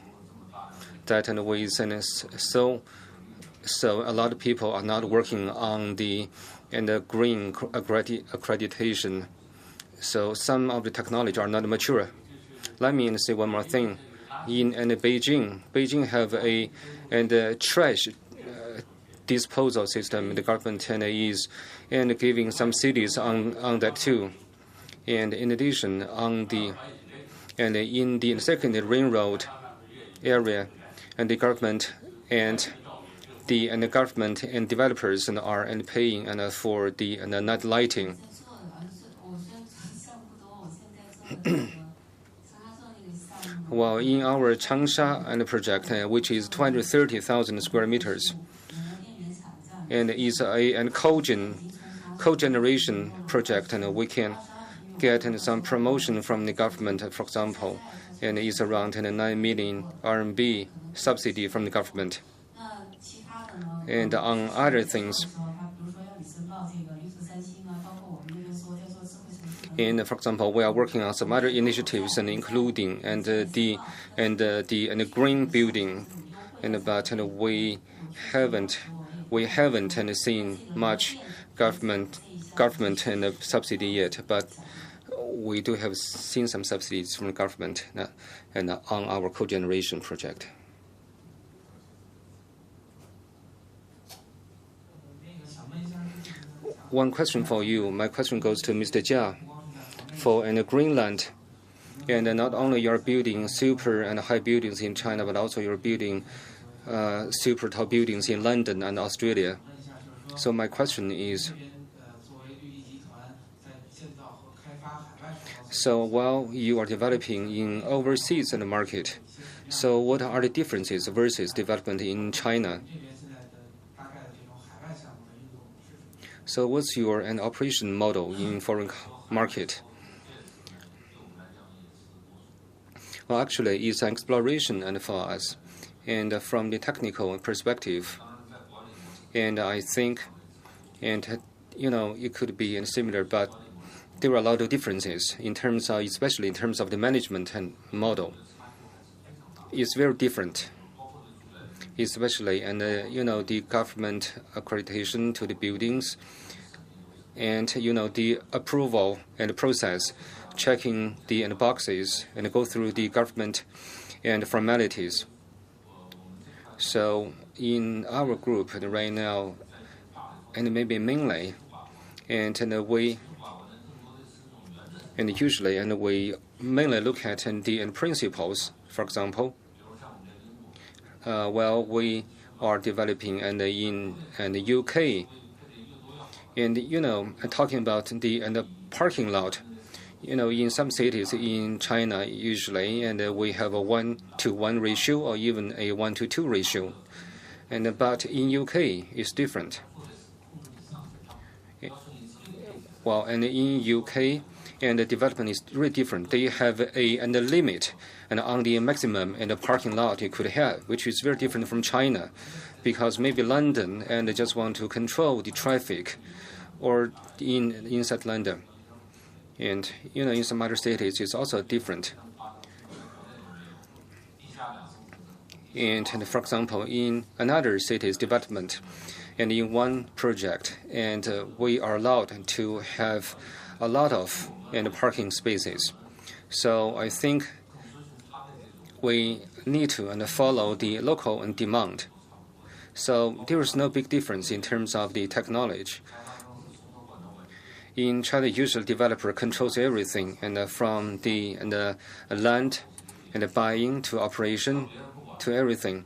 that in ways, and so a lot of people are not working on the green accreditation. So some of the technology are not mature. Let me say one more thing. In Beijing have a trash disposal system. The government is giving some cities on that too. And in addition, in the second ring road area, and the government and developers are paying for the night lighting. Well, in our Changsha project, which is 230,000 square meters, and is a cogeneration project, and we can get some promotion from the government, for example, and it's around 9 million RMB subsidy from the government. And on other things, and for example, we are working on some other initiatives, and including the green building, but we haven't seen much government subsidy yet, but we do have seen some subsidies from the government on our cogeneration project. One question for you. My question goes to Mr. Jia. For Greenland, and not only you're building super and high buildings in China, but also you're building super tall buildings in London and Australia. So my question is, so while you are developing in overseas in the market, so what are the differences versus development in China? So what's your operation model in foreign market? Well, actually, it's an exploration for us, and from the technical perspective, and I think, it could be similar, but there are a lot of differences in terms of, especially in terms of the management and model. It's very different, especially the government accreditation to the buildings, and the approval and the process, checking the boxes and go through the government and formalities. So in our group right now, and maybe mainly, we mainly look at the principles. For example, we are developing in the UK, and talking about the parking lot. In some cities in China, usually, we have a 1-to-1 ratio or even a 1-to-2 ratio, but in UK it's different. Well, and in UK, and the development is really different. They have a limit and on the maximum and the parking lot you could have, which is very different from China, because maybe London and they just want to control the traffic, or inside London, and in some other cities it's also different. And for example, in another city's development, and in one project, and we are allowed to have a lot of parking spaces. So I think we need to follow the local demand. So there is no big difference in terms of the technology. In China, usually developer controls everything, and from the land and the buying to operation to everything.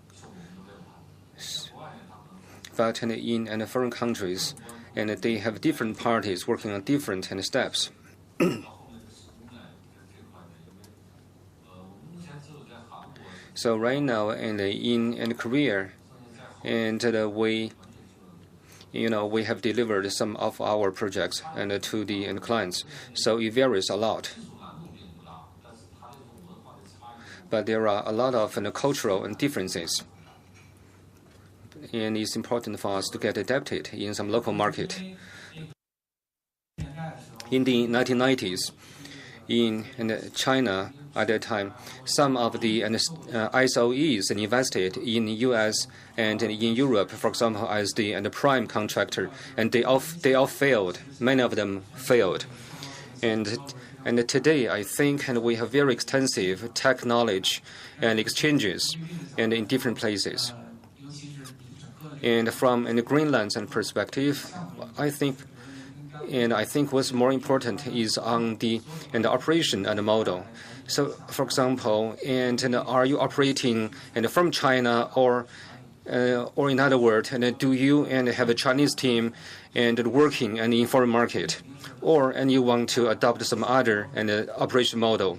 But in foreign countries, and they have different parties working on different steps. So right now, in Korea, and we have delivered some of our projects to the clients. So it varies a lot. But there are a lot of cultural differences. And it's important for us to get adapted in some local market. In the 1990s, in China at that time, some of the SOEs invested in U.S. and in Europe, for example, as the prime contractor, and they all failed. Many of them failed. And today, I think we have very extensive tech knowledge and exchanges and in different places. And from Greenland's perspective, I think what's more important is on the operation and the model. So, for example, are you operating from China, or in other words, do you have a Chinese team working in foreign market, or you want to adopt some other operation model?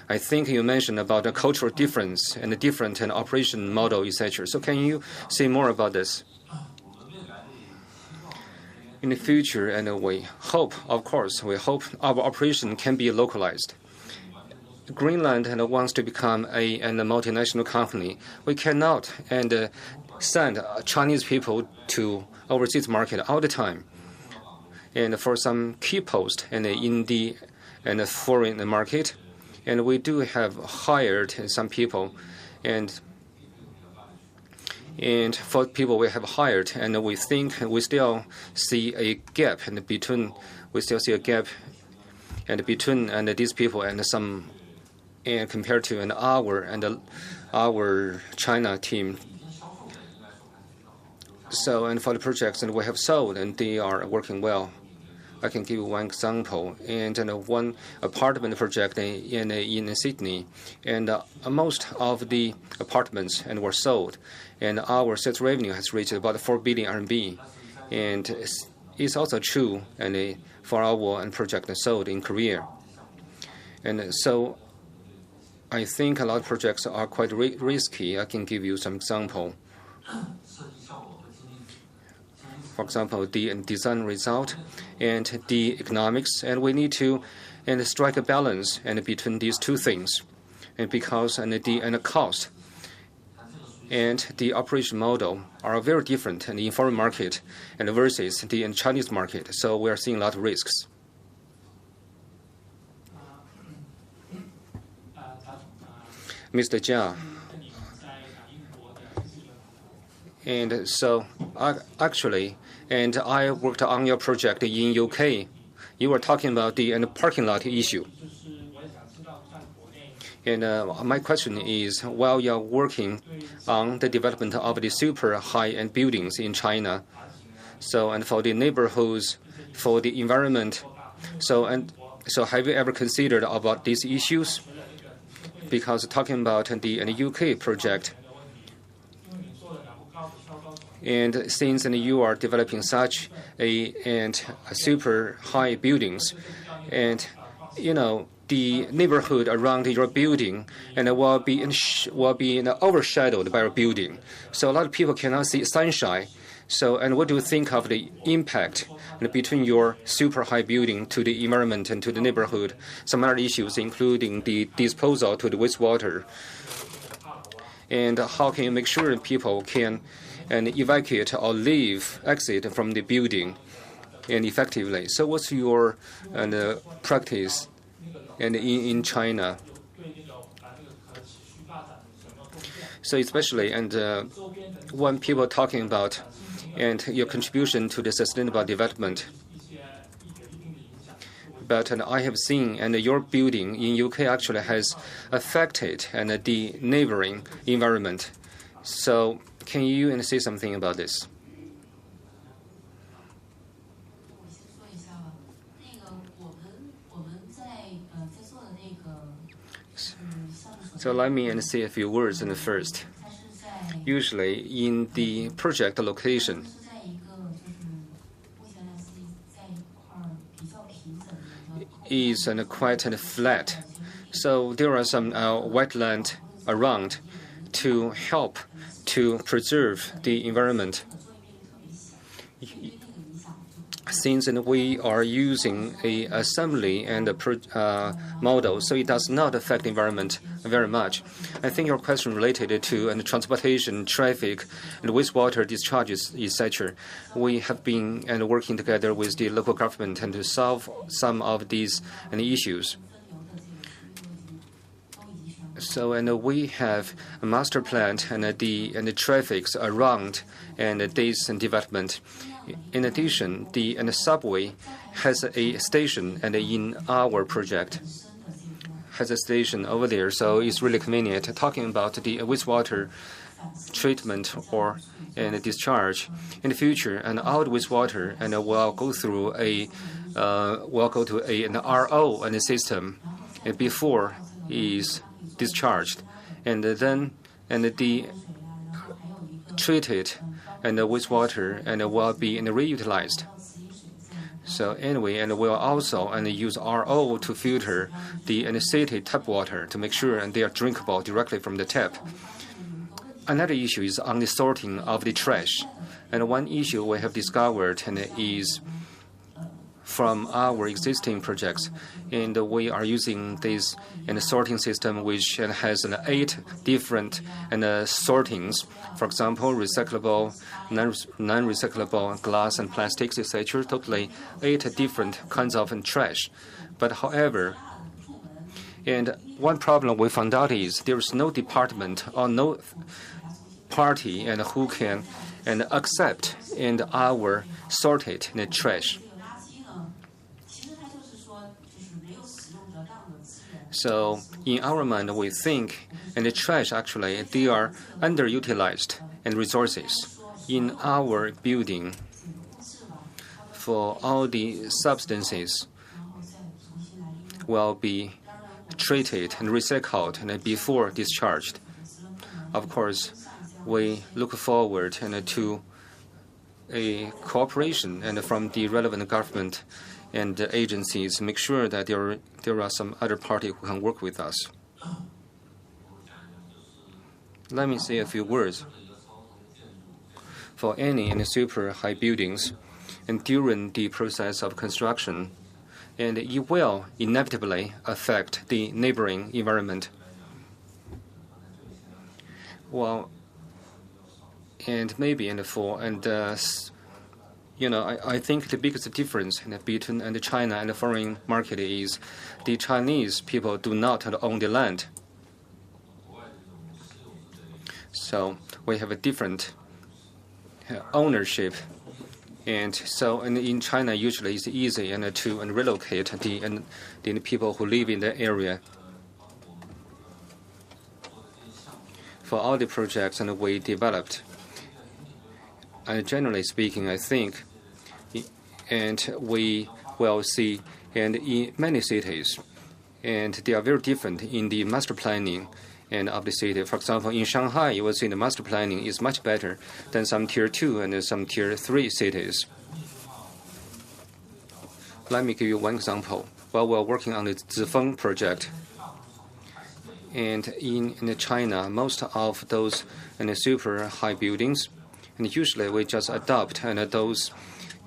I think you mentioned about the cultural difference and the different operation model, etc. So can you say more about this? In the future, we hope our operation can be localized. Greenland wants to become a multinational company. We cannot send Chinese people to overseas market all the time. And for some key posts in the foreign market, and we do have hired some people, and for people we have hired, and we think we still see a gap between these people and some, and compared to our China team. So for the projects we have sold, and they are working well. I can give you one example. One apartment project in Sydney, and most of the apartments were sold, and our sales revenue has reached about 4 billion RMB. And it's also true for our project sold in Korea. And so I think a lot of projects are quite risky. I can give you some example. For example, the design result and the economics, and we need to strike a balance between these two things, and because the cost and the operation model are very different in foreign market and versus the Chinese market. So we are seeing a lot of risks. Mr. Zhang. And so actually, I worked on your project in UK. You were talking about the parking lot issue. And my question is, while you're working on the development of the super high-end buildings in China, so for the neighborhoods, for the environment, so have you ever considered about these issues? Because talking about the UK project, and since you are developing such a super high buildings, and the neighborhood around your building will be overshadowed by your building, so a lot of people cannot see sunshine. So, and what do you think of the impact between your super high building to the environment and to the neighborhood? Some other issues, including the disposal to the wastewater. And how can you make sure people can evacuate or exit from the building and effectively? So what's your practice in China? So especially when people are talking about your contribution to the sustainable development. But I have seen your building in UK actually has affected the neighboring environment. So can you say something about this? So let me say a few words first. Usually in the project location, is quite flat. So there are some wetland around to help to preserve the environment. Since we are using a assembly and a model, so it does not affect the environment very much. I think your question related to transportation, traffic, and wastewater discharges, etc. We have been working together with the local government to solve some of these issues. So we have a master plan and the traffics around this development. In addition, the subway has a station in our project has a station over there, so it's really convenient. Talking about the wastewater treatment or discharge in the future, all the wastewater will go through an RO system before is discharged, and then the treated the wastewater will be reutilized. So anyway, we'll also use RO to filter the city tap water to make sure they are drinkable directly from the tap. Another issue is on the sorting of the trash, and one issue we have discovered is from our existing projects, and we are using this sorting system which has 8 different sortings. For example, recyclable, non-recyclable, glass and plastics, etc. Totally 8 different kinds of trash. But however, one problem we found out is there is no department or no party who can accept our sorted trash. So in our mind, we think the trash actually they are underutilized resources in our building for all the substances will be treated and recycled before discharged. Of course, we look forward to a cooperation from the relevant government and agencies, make sure that there are some other party who can work with us. Let me say a few words. For any super high buildings, during the process of construction, it will inevitably affect the neighboring environment. Well, maybe I think the biggest difference between China and the foreign market is the Chinese people do not own the land. So we have a different ownership. And so in China, usually it's easy to relocate the people who live in the area. For all the projects we developed, generally speaking, I think, we will see, in many cities, they are very different in the master planning of the city. For example, in Shanghai, you will see the master planning is much better than some Tier 2 and some Tier 3 cities. Let me give you one example. While we're working on the Zifeng project, and in China, most of those super high buildings, And usually we just adopt those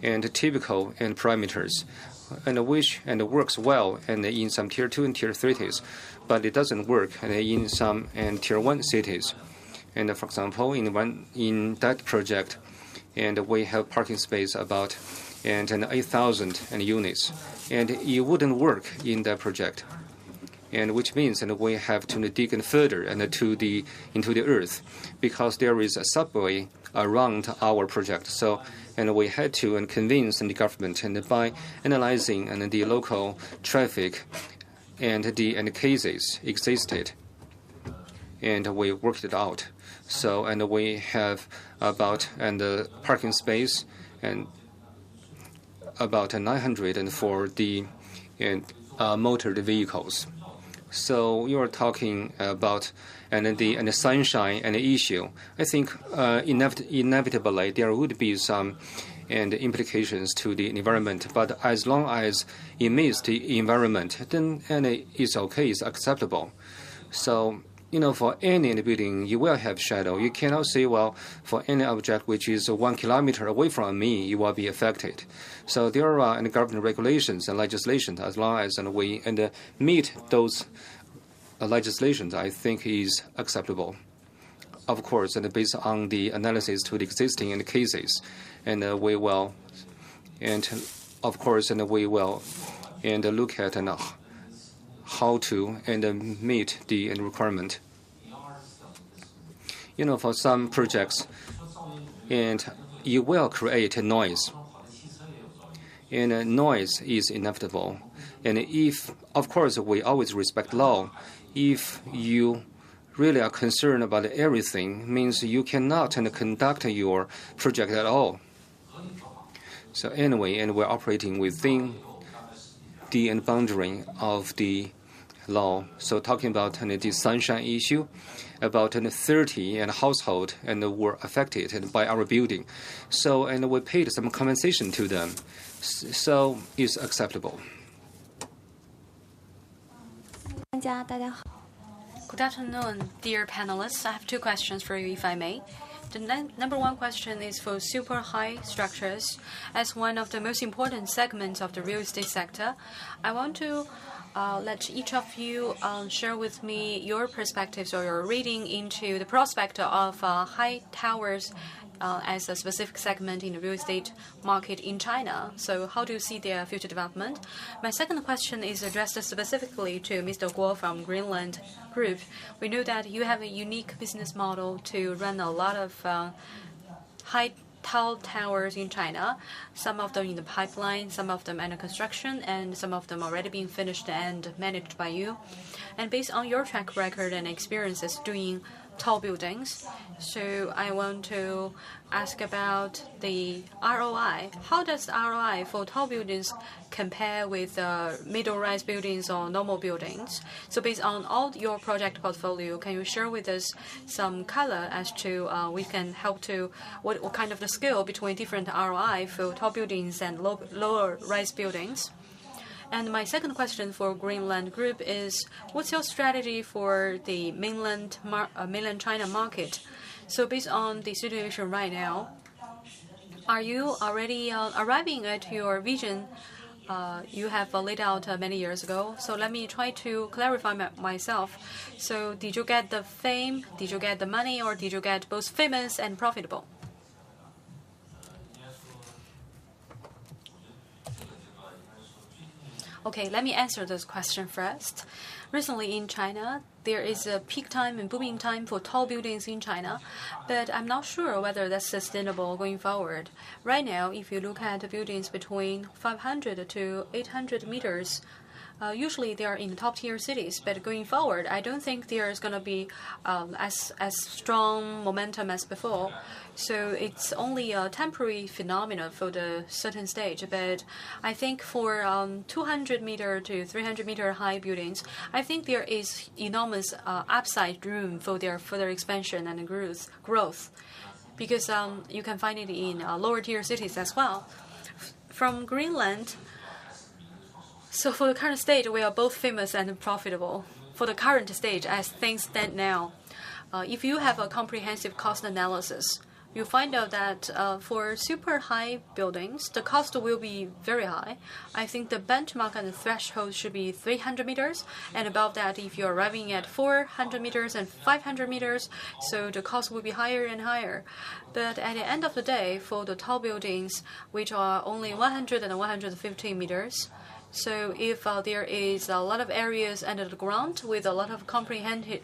and typical and parameters, and which works well and in some tier 2 and tier 3 cities, but it doesn't work in some tier 1 cities. And for example, in that project, and we have parking space about 8,000 units, and it wouldn't work in that project. And which means we have to dig further into the earth, because there is a subway around our project. So, and we had to convince the government, and by analyzing the local traffic and the cases existed, and we worked it out. So, and we have about the parking space and about 900 for the motored vehicles. So you are talking about the sunshine and the issue. I think inevitably there would be some implications to the environment, but as long as it meets the environment, then it's okay, it's acceptable. So, for any building, you will have shadow. You cannot say, well, for any object which is 1 kilometer away from me, you will be affected. So there are government regulations and legislation. As long as we meet those legislations, I think is acceptable. Of course, and based on the analysis to the existing cases, and we will, and of course, and we will, look at how to meet the requirement. For some projects, and you will create noise, and noise is inevitable. And if, of course, we always respect law, if you really are concerned about everything, means you cannot conduct your project at all. So anyway, and we're operating within the boundary of the law. So talking about the sunshine issue, about 30 household were affected by our building. So we paid some compensation to them. So it's acceptable. Good afternoon, dear panelists. I have two questions for you, if I may. The number one question is for super high structures. As one of the most important segments of the real estate sector, I want to let each of you share with me your perspectives or your reading into the prospect of high towers as a specific segment in the real estate market in China. So how do you see their future development? My second question is addressed specifically to Mr. Guo from Greenland Group. We know that you have a unique business model to run a lot of high tall towers in China, some of them in the pipeline, some of them under construction, and some of them already being finished and managed by you. And based on your track record and experiences doing tall buildings, so I want to ask about the ROI. How does the ROI for tall buildings compare with middle-rise buildings or normal buildings? So based on all your project portfolio, can you share with us some color as to we can help to what kind of the scale between different ROI for tall buildings and lower-rise buildings? And my second question for Greenland Group is, what's your strategy for the mainland China market? So based on the situation right now, are you already arriving at your vision you have laid out many years ago? So let me try to clarify myself. So did you get the fame, did you get the money, or did you get both famous and profitable? Okay, let me answer this question first. Recently in China, there is a peak time and booming time for tall buildings in China, but I'm not sure whether that's sustainable going forward. Right now, if you look at buildings between 500 to 800 meters, usually they are in the top-tier cities, but going forward, I don't think there's going to be as strong momentum as before. So it's only a temporary phenomenon for the certain stage. But I think for 200-meter to 300-meter high buildings, I think there is enormous upside room for their further expansion and growth, because you can find it in lower-tier cities as well. From Greenland, so for the current stage, we are both famous and profitable. For the current stage, as things stand now, if you have a comprehensive cost analysis, you find out that for super high buildings, the cost will be very high. I think the benchmark and the threshold should be 300 meters, and above that, if you're arriving at 400 meters and 500 meters, so the cost will be higher and higher. But at the end of the day, for the tall buildings, which are only 100 and 150 meters, so if there is a lot of areas under the ground with a lot of complicated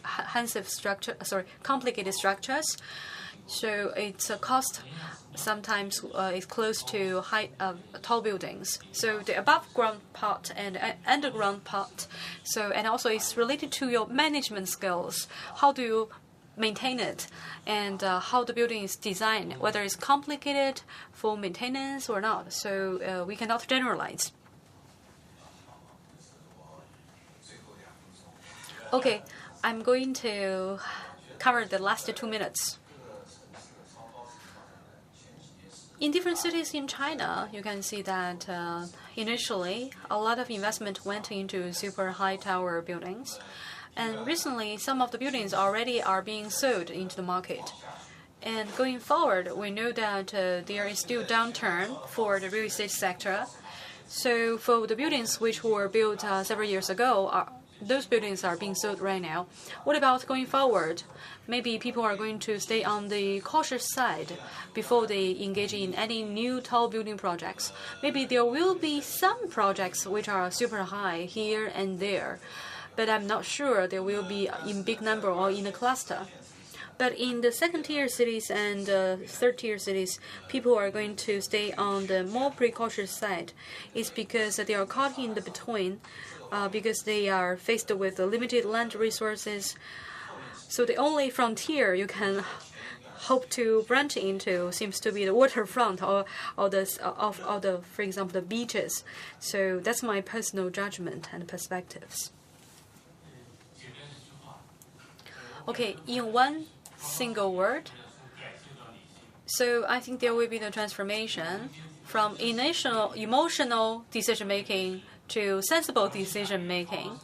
structures, so its cost sometimes is close to tall buildings. So the above ground part and underground part. So and also it's related to your management skills. How do you maintain it, and how the building is designed, whether it's complicated for maintenance or not. So we cannot generalize. Okay, I'm going to cover the last 2 minutes. In different cities in China, you can see that initially a lot of investment went into super high tower buildings. And recently, some of the buildings already are being sold into the market. And going forward, we know that there is still downturn for the real estate sector. So for the buildings which were built several years ago, those buildings are being sold right now. What about going forward? Maybe people are going to stay on the cautious side before they engage in any new tall building projects. Maybe there will be some projects which are super high here and there, but I'm not sure there will be in big number or in a cluster. But in the second-tier cities and third-tier cities, people are going to stay on the more precautious side. It's because they are caught in the between, because they are faced with limited land resources. So the only frontier you can hope to branch into seems to be the waterfront or for example, the beaches. So that's my personal judgment and perspectives. Okay, in one single word, so I think there will be the transformation from emotional decision-making to sensible decision-making.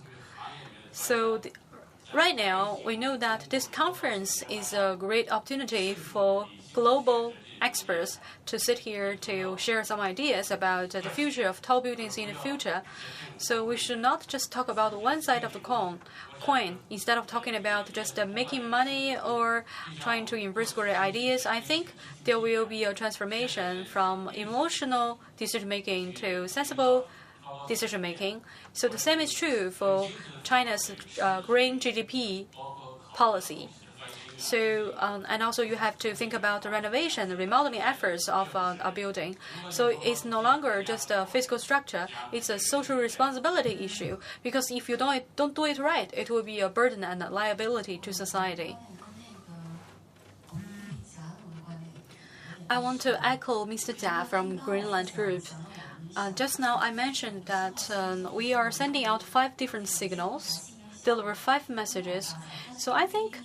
So right now, we know that this conference is a great opportunity for global experts to sit here to share some ideas about the future of tall buildings in the future. So we should not just talk about one side of the coin, instead of talking about just making money or trying to embrace great ideas. I think there will be a transformation from emotional decision-making to sensible decision-making. So the same is true for China's green GDP policy. So, and also you have to think about the renovation, the remodeling efforts of a building. So it's no longer just a physical structure, it's a social responsibility issue. Because if you don't do it right, it will be a burden and a liability to society. I want to echo Mr. Jia from Greenland Group. Just now I mentioned that we are sending out 5 different signals, deliver 5 messages. So I think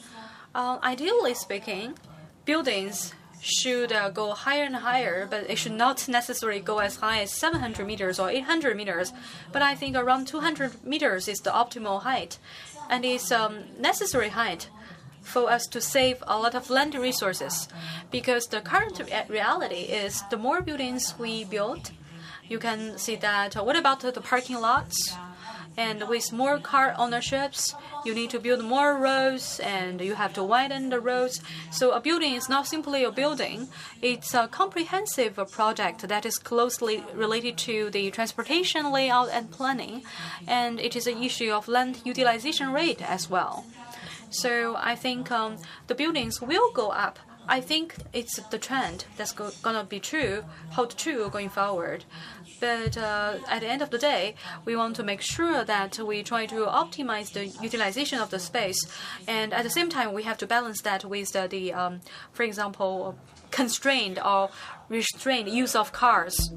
ideally speaking, buildings should go higher and higher, but it should not necessarily go as high as 700 meters or 800 meters. But I think around 200 meters is the optimal height, and it's necessary height for us to save a lot of land resources. Because the current reality is the more buildings we build, you can see that what about the parking lots? And with more car ownerships, you need to build more roads and you have to widen the roads. So a building is not simply a building. It's a comprehensive project that is closely related to the transportation layout and planning. And it is an issue of land utilization rate as well. So I think the buildings will go up. I think it's the trend that's gonna be hold true going forward. But at the end of the day, we want to make sure that we try to optimize the utilization of the space, and at the same time, we have to balance that with the for example, constrained or restrained use of cars.